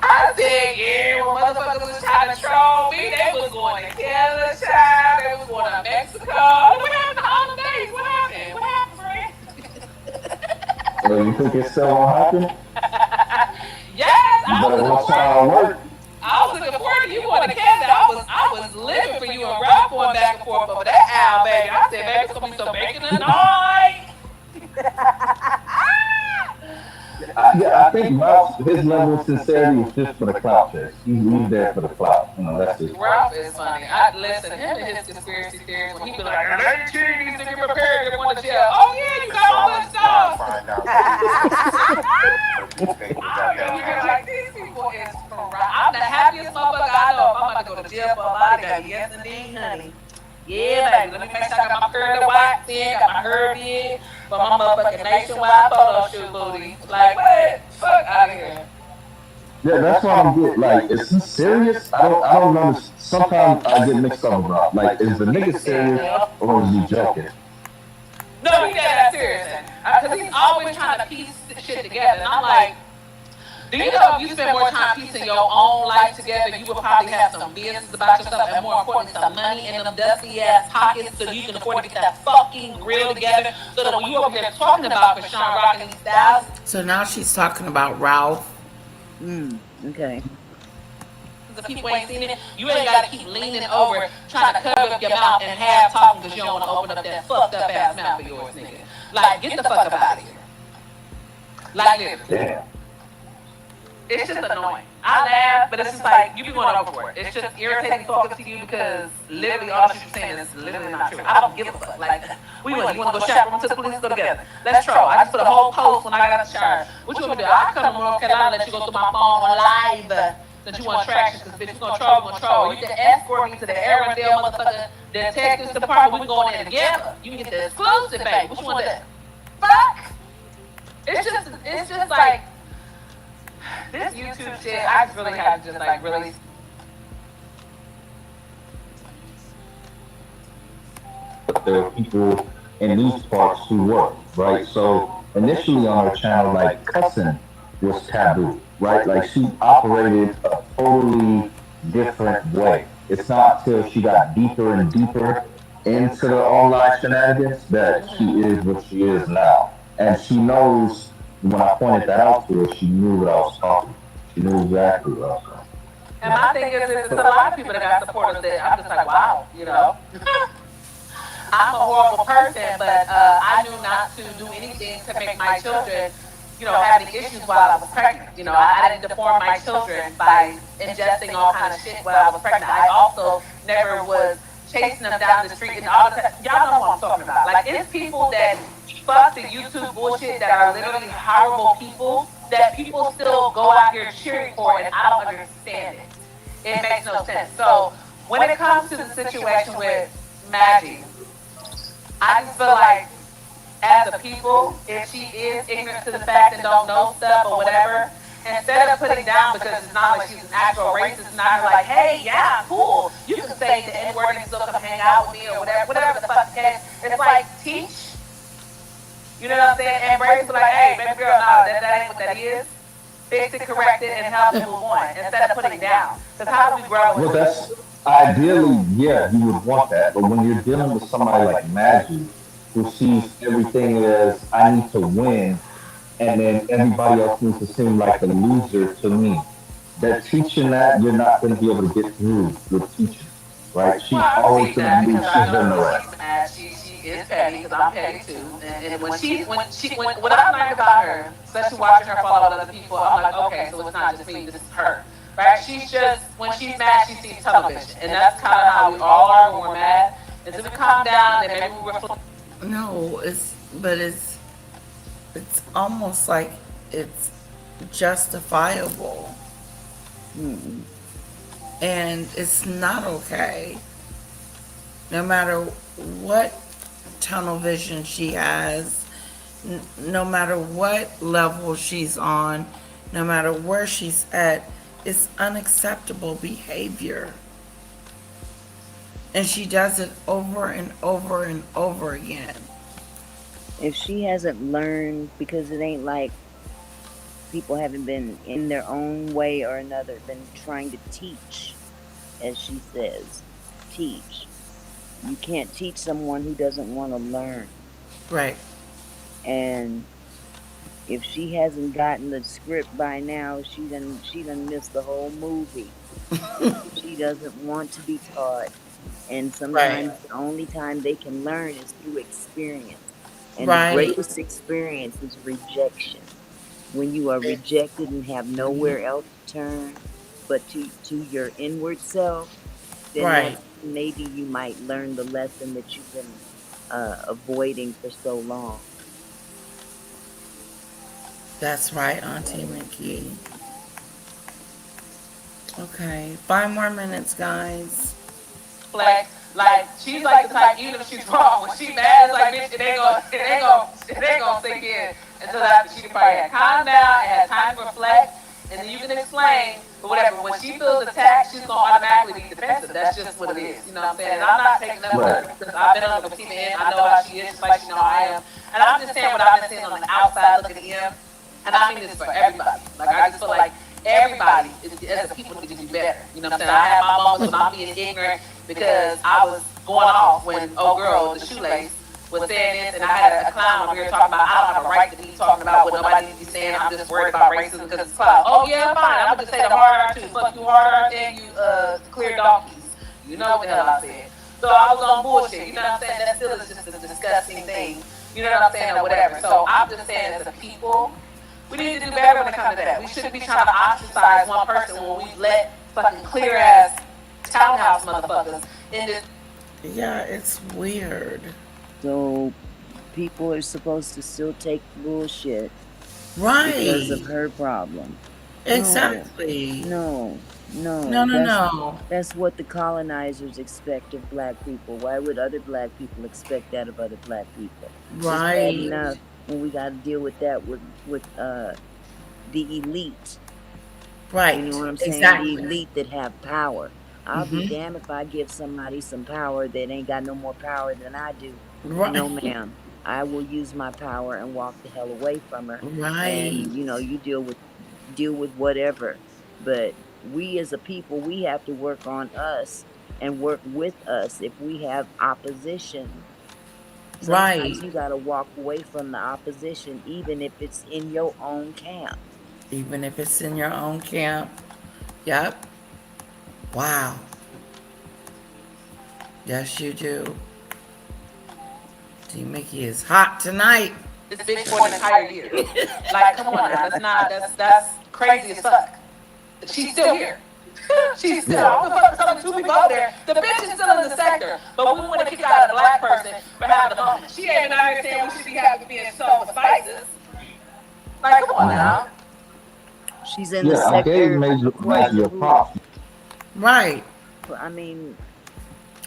I said, yeah, when motherfuckers was trying to troll me, they was going to Canada, child. They was going to Mexico. What happened to all them days? What happened? What happened, You think it's still gonna happen? friend? Yes, You I was better looking watch forward. how it work. I was looking forward to you going to Canada. I was living for you and Ralph going back and forth over that aisle, baby. I said, baby, it's gonna be some bacon tonight. Yeah, I think Ralph's his level of sincerity is just for the clout chase. He's there for the clout. You know, that's it. Ralph is funny. I listen him and his conspiracy theories when he be like, "Lady T needs to get prepared to go to jail." Oh yeah, you got all that stuff. I remember like these people is corrupt. I'm the happiest motherfucker I know. If I'm about to go to jail for a body, baby. Yes indeed, honey. Yeah, baby. Let me make sure I got my curly white in, got my hair big for my motherfucking nationwide photo shoot booty. Like what? Fuck out of here. Yeah, that's what I'm getting. Like, is he serious? I don't know. Sometimes I get mixed up about like, is the nigga serious or is he joking? No, he dead ass serious. Because he's always trying to piece shit together. And I'm like, do you know if you spend more time piecing your own life together, you would probably have some business about yourself and more importantly, some money in them dusty ass pockets so you can afford to get that fucking grill together so that when you over here talking about Krishan Rock and these thousands So now she's talking about Ralph. Okay. of people ain't seen it, you ain't got to keep leaning over trying to cover up your mouth and half talking because you don't want to open up that fucked up ass mouth of yours, nigga. Like, get the fuck up out of here. Like, literally. Damn. It's just annoying. I laugh, but it's just like you be going overboard. It's just irritating talking to you because literally all the shit you're saying is literally not true. I don't give a fuck. Like, we want you want to go chaperone to the police, go together. Let's troll. I just put a whole post when I got out the shower. What you want me to do? I come to North Carolina, let you go through my phone live. That you want traction, because bitch, you gonna troll, you gonna troll. You can escort me to the Arendelle motherfucker detectives department. We can go in there together. You can get the exclusive, baby. What you want to do? Fuck. It's just like this YouTube shit. I just really have to just like really. But there were people in these parts who were, right? So initially on her channel, like cussing was taboo, right? Like she operated a totally different way. It's not till she got deeper and deeper into the online shenanigans that she is what she is now. And she knows when I pointed that out to her, she knew what I was talking about. She knew exactly what I was talking And my thing is, it's a lot of people that got supporters that I'm just like, wow, you know. I'm a horrible person, but I knew not to do anything to make my children, have any issues while I was pregnant. I didn't deform my children by ingesting all kind of shit while I was pregnant. I also never was chasing them down the street and all the time. Y'all know what I'm talking about. Like, it's people that fuck the YouTube bullshit that are literally horrible people that people still go out here cheering for, and I don't understand it. It makes no sense. So when it comes to the situation with Maggie, I just feel like as a people, if she is ignorant to the fact and don't know stuff or whatever, instead of putting down because it's not like she's an actual racist, it's not like, hey, yeah, cool, you can say the N-word and still come hang out with me or whatever the fuck the case. It's like, teach, you know what I'm saying? Embrace it, like, hey, baby girl, no, that ain't what that is. Fix it, correct it, and help it move on instead of putting down. Because how do we grow about. with Well, it? that's ideally, yeah, you would want that. But when you're dealing with somebody like Maggie, who sees everything as I need to win, and then everybody else needs to seem like a loser to me. That teaching that you're not going to be able to get through with teaching, right? Well, She's I always see going to that believe because she's I in the know when right. she's mad, she is petty because I'm petty too. And when what I learned about her, especially watching her follow other people, I'm like, okay, so it's not just me, this is her, right? She's just when she's mad, she sees television, and that's kind of how we all are when we're mad. Is if we calm down, then maybe we reflect. No, it's almost like it's justifiable, and it's not okay. No matter what tunnel vision she has, no matter what level she's on, no matter where she's at, it's unacceptable behavior. And she does it over and over and over again. If she hasn't learned, because it ain't like people haven't been in their own way or another, been trying to teach, as she says, teach. You can't teach someone who doesn't want to learn. Right. And if she hasn't gotten the script by now, she done missed the whole movie. She doesn't want to be taught. And Right. sometimes the only time they can learn is through experience. And the Right. greatest experience is rejection. When you are It's, rejected and have mhm. nowhere else to turn but to your inward self, then Right. that's maybe you might learn the lesson that you've been avoiding for so long. That's right, Auntie Mickey. Okay. 5 more minutes, guys. Flex. Like she's like the type, even if she's wrong, when she mad, it's like bitch, it ain't gonna sink in until after she probably had calmed down and had time to reflect, and then you can explain or whatever. But when she feels attacked, she's gonna automatically be defensive. That's just what it is. You know what I'm saying? And I'm not taking up for Right. her because I've been on the receiving end. I know how she is, just like she know how I am. And I'm just saying what I've been seeing on the outside looking in. And I mean this for everybody. Like I just feel like everybody as a people need to do better. You know what I'm saying? I have my moments when I'm being ignorant because I was going off when old girl, the shoelace, was saying this, and I had a clown over here talking about I don't have a right to be talking about what nobody needs to be saying. I'm just worried about racism because it's clout. Oh yeah, fine. I'm gonna just say the hard R too. Fuck you, hard R, and you clear donkeys. You know what the hell I said. So I was on bullshit. You know what I'm saying? That still is just a disgusting thing. You know what I'm saying, or whatever. So I'm just saying, as a people, we need to do better when it comes to that. We shouldn't be trying to ostracize one person when we let fucking clear ass townhouse motherfuckers in this. Yeah, it's weird. So people are supposed to still take bullshit because of Right. her problem. No, Exactly. no, No, no. no, no. That's what the colonizers expect of black people. Why would other black people expect that of other black people? It's bad Right. enough when we got to deal with that with the elite. You know Right. what I'm saying? The Exactly. elite that have power. I'll be Mm-hmm. damned if I give somebody some power that ain't got no more power than I do. No, Right. ma'am. I will use my power and walk the hell away from her. Right. And you deal with whatever. But we as a people, we have to work on us and work with us if we have opposition. Right. Sometimes you got to walk away from the opposition, even if it's in your own camp. Even if it's in your own camp. Yep. Wow. Yes, you do. T. Mickey is hot tonight. This bitch for an entire year. Like, come on now, that's crazy as fuck. She's still here. She's still. I Yeah. don't give a fuck for some two people over there. The bitch is still in the sector, but we want to kick out a black person for having a moment. She ain't even out here saying we should be having being sold with spices. Like, come on Hmm. now. She's in the Yeah, I gave sector Maggie according to your who? props. Right. I mean,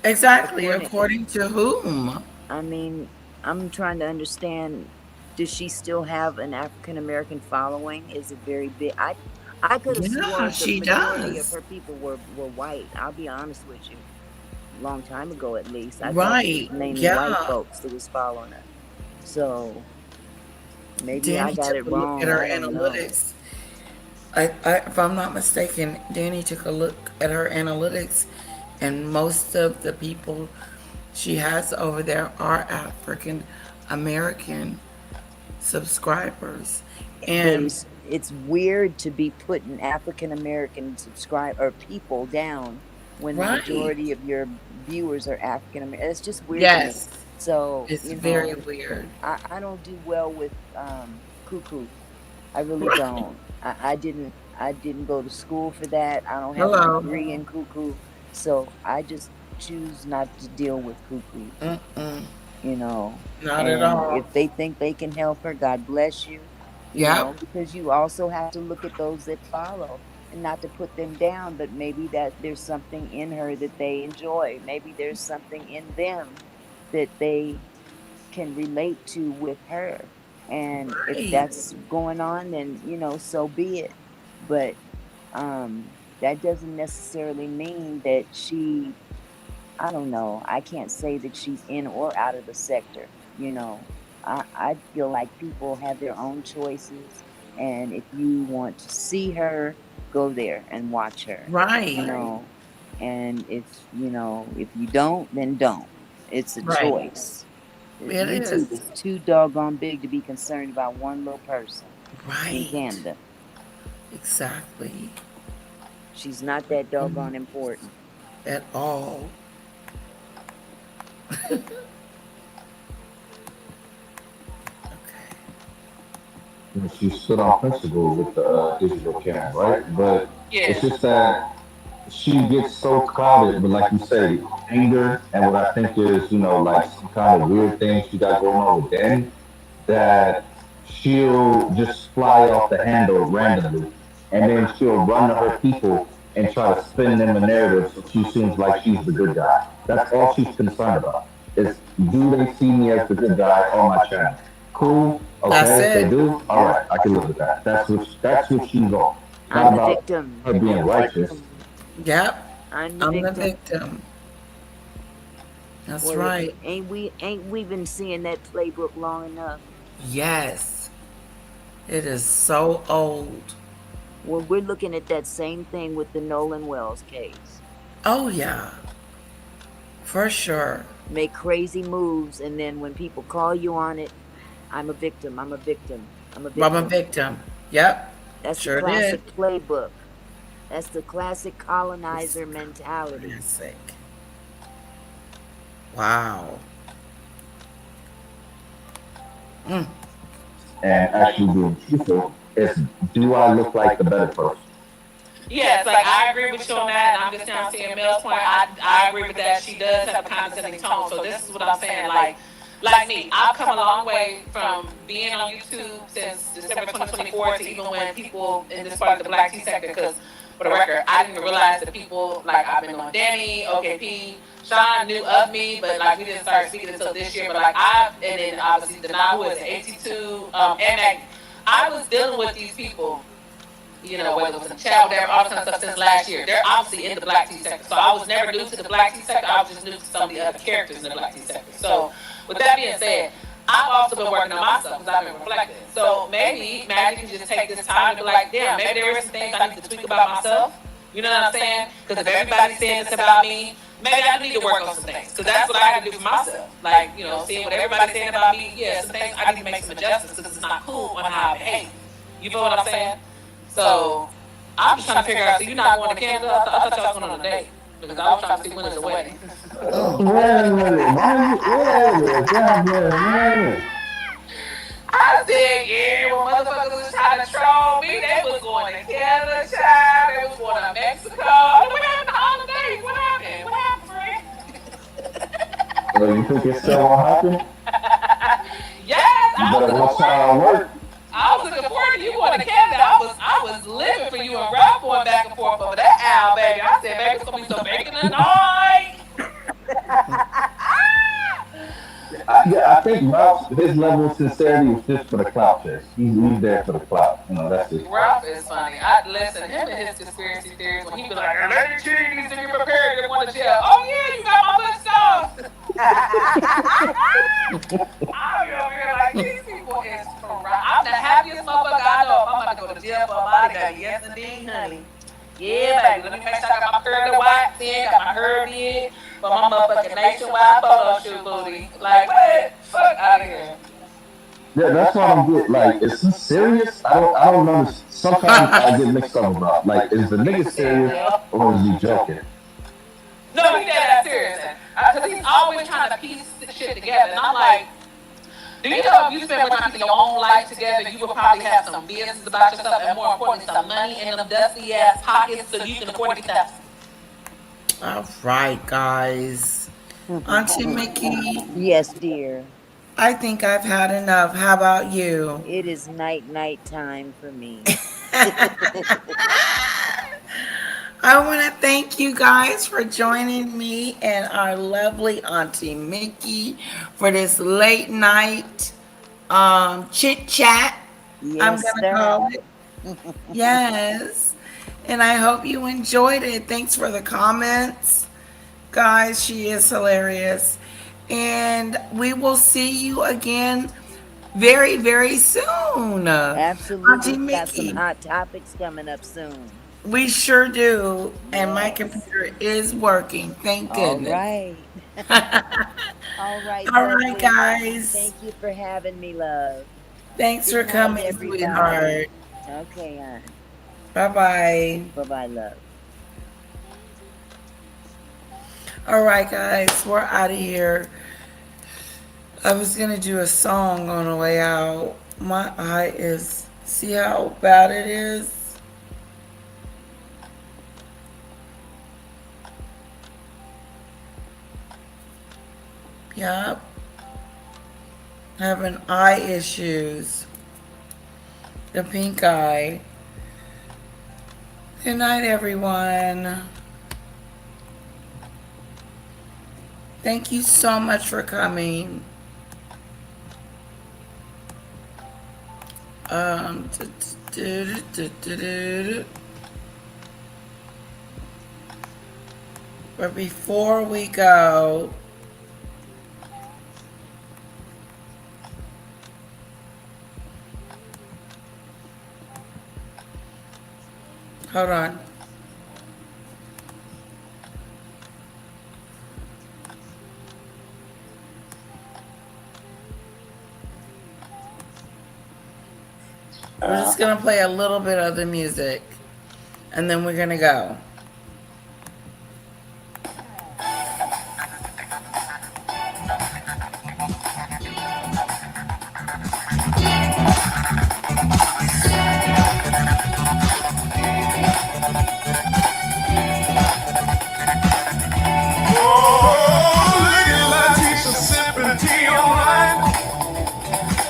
Exactly. according According to whom? I mean, I'm trying to understand, does she still have an African American following? Is it very big? I could have Yeah, swore the she majority of does. her people were white. I'll be honest with you. Long time ago at least. I thought it was Right. mainly white Yeah. folks that was following her. So maybe I Danny got took it a look at wrong. her I don't know. analytics. If I'm not mistaken, Danny took a look at her analytics, and most of the people she has over there are African American subscribers. But And it's weird to be putting African American subscribe or people down when the right. majority of your viewers are African American. It's just weird to me. Yes. So, It's very weird. I don't do well with cuckoo. I really Right. don't. I didn't go to school for that. I don't have a Hello. degree in cuckoo. So I just choose not to deal with cuckoo, Mm-mm. you know. Not at And all. if they think they can help her, God bless you, Yep. because you also have to look at those that follow and not to put them down, but maybe that there's something in her that they enjoy. Maybe there's something in them that they can relate to with her. And if Right. that's going on, then, so be it. But that doesn't necessarily mean that I don't know. I can't say that she's in or out of the sector. I feel like people have their own choices, and if you want to see her, go there and watch her, you Right. know. And if you don't, then don't. It's a Right. choice. It YouTube is. is too doggone big to be concerned about one little person in Right. Canada. Exactly. She's not that doggone important. At all. Okay. You know, she stood on principle with the digital camera, right? But it's Yes. just that she gets so clouded with, like you say, anger and what I think is, like some kind of weird thing she got going on with Danny, that she'll just fly off the handle randomly, and then she'll run to her people and try to spin them a narrative so she seems like she's the good guy. That's all she's concerned about. Is, do they see me as the good guy on my channel? Cool. That's Okay. They it. do. All right. I can live with that. That's what she's on. It's not I'm the about victim. her being righteous. Yep. I'm the I'm the victim. victim. That's Well, right. ain't we been seeing that playbook long enough? Yes. It is so old. Well, we're looking at that same thing with the Nolan Wells case. Oh, yeah. For sure. Make crazy moves, and then when people call you on it, I'm a victim. I'm a victim. I'm a I'm a victim. victim. Yep. That's the Sure did. classic playbook. That's the classic colonizer mentality. Classic. Wow. Mm. And actually being truthful is, do I look like the better person? Yes, like I agree with you on that, and I'm just now seeing Mel's point. I agree with that. She does have a condescending tone. So this is what I'm saying. Like me, I've come a long way from being on YouTube since December 2024 to even when people in this part of the Black tea sector. Because for the record, I didn't even realize that people like I've been on Danny, OKP, Sean knew of me, but like we didn't start speaking until this year. But like and then obviously the now who is 82, and Maggot. I was dealing with these people, whether it was in the chat, whatever, all this kind of stuff since last year. They're obviously in the Black tea sector. So I was never new to the Black tea sector. I was just new to some of the other characters in the Black tea sector. So with that being said, I've also been working on myself because I've been reflecting. So maybe Maggie can just take this time to be like, damn, maybe there are some things I need to tweak about myself. You know what I'm saying? Because if everybody's saying this about me, maybe I need to work on some things. Because that's what I had to do for myself. Like, seeing what everybody's saying about me, yeah, some things I need to make some adjustments because it's not cool on how I behave. You feel what I'm saying? So I'm just trying to figure out. So you're not going to Canada? I thought y'all was going on a date because I was trying to see when is the wedding. Wait a minute. Wait a minute. Wait a minute. I said, yeah, when motherfuckers was trying to troll me, they was going to Canada, child. They was going to Mexico. What happened to all the days? What happened? What happened, So you think it's still gonna happen? friend? Yes, You I was better looking watch forward. how it work. I was looking forward to you going to Canada. I was living for you and Ralph going back and forth over that owl, baby. I said, baby, it's gonna be some bacon tonight. I think Ralph's his level of sincerity was just for the clout chase. He's there for the clout. That's it. Ralph is funny. I listen him and his conspiracy theories when he be like, "Lady T needs to be prepared to want to jail." Oh yeah, you got my good stuff. I'll be over here like these people is corrupt. I'm the happiest motherfucker I know. If I'm about to go to jail for a bodyguard, yes indeed, honey. Yeah, baby. Let me make sure I got my curly white in, got my hair did for my motherfucking nationwide photo shoot booty. Like what? Fuck out of here. Yeah, that's what I'm good. Like, is he serious? I don't know. Sometimes I get mixed up about, like, is the nigga serious or is he joking? No, he dead that serious. Because he's always trying to piece shit together. And I'm like, do you know if you spend much time in your own life together, you will probably have some business about yourself and more importantly, some money in them dusty ass pockets so you can afford to get that. All right, guys. Auntie Mickey, Yes, dear. I think I've had enough. How about you? It is night time for me. I want to thank you guys for joining me and our lovely Auntie Mickey for this late night chit chat. I'm Yes, gonna sir. call it. Yes. And I hope you enjoyed it. Thanks for the comments. Guys, she is hilarious. And we will see you again very, very soon. Absolutely. Auntie We got some Mickey. hot topics coming up soon. We sure do. And my Yes. computer is working. Thank All goodness. right. All right, All right, lovely. guys. Thank you for having me, love. Thanks Good for night, coming, everybody. sweetheart. Okay, hon. Bye bye. Bye bye, love. All right, guys. We're out of here. I was going to do a song on the way out. My eye is. See how bad it is? Yep. Having eye issues. The pink eye. Good night, everyone. Thank you so much for coming. Um, but before we go, hold on. We're just gonna play a little bit of the music, and then we're gonna go. Oh, look at Latesha sipping tea on wine,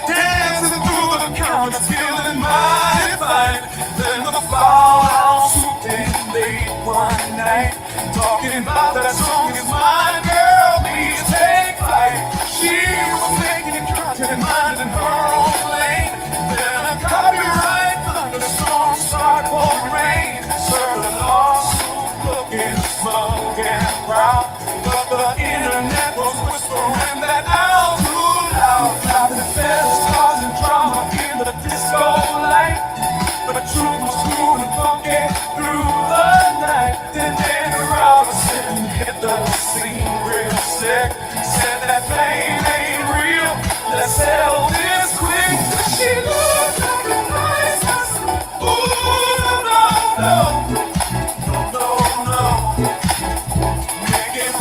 dancing through the county, feeling mighty fine. Then the fall swooped late one night, talking about that song is mine, girl, please take flight. She was making it content mind in her own lane. Then a copyright thunderstorm started pouring rain, circling lawsuit, looking smug and proud. But the internet was whispering that out too loud. Now the feds causing drama in the disco light, but the truth was smooth and funky through the night. Then Danny Robinson hit the scene real sick, said that fame ain't real, let's sell this quick. She looked like a nice house. Ooh, no, no, no, no, no. Making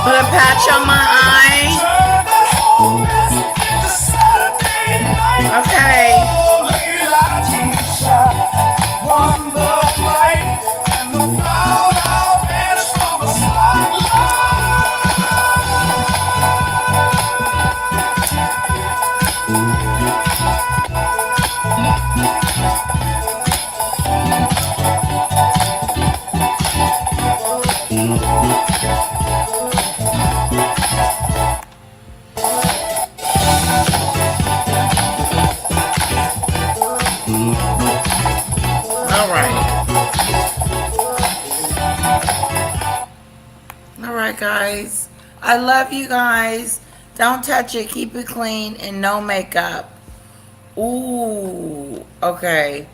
Put a patch on my eye. Turn the whole mess into Saturday night. Okay. Oh, Lady Latesha, won the fight, and the crowd out vanished from the All right. All right, guys. I love you guys. Don't touch it. Keep it clean and no makeup. Ooh. Okay.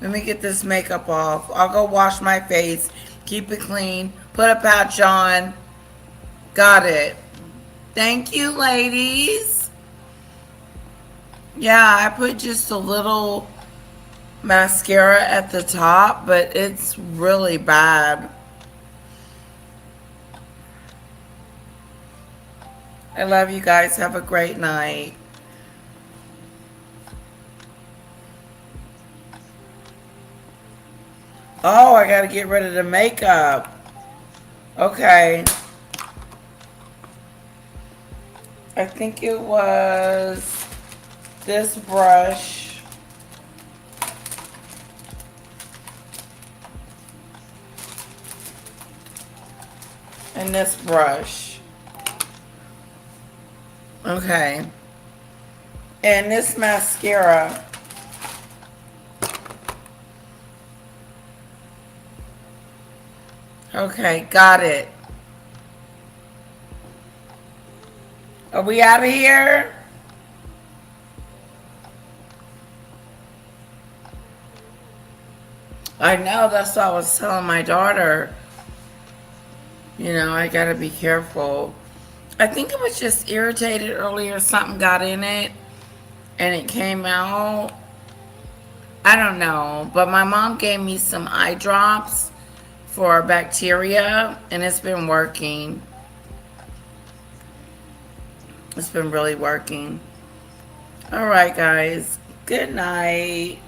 Let me get this makeup off. I'll go wash my face. Keep it clean. Put a patch on. Got it. Thank you, ladies. Yeah, I put just a little mascara at the top, but it's really bad. I love you guys. Have a great night. Oh, I gotta get rid of the makeup. Okay. I think it was this brush. And this brush. Okay. And this mascara. Okay, got it. Are we out of here? I know, that's what I was telling my daughter. You know, I gotta be careful. I think it was just irritated earlier. Something got in it and it came out. I don't know. But my mom gave me some eye drops for bacteria and it's been working. It's been really working. All right, guys. Good night.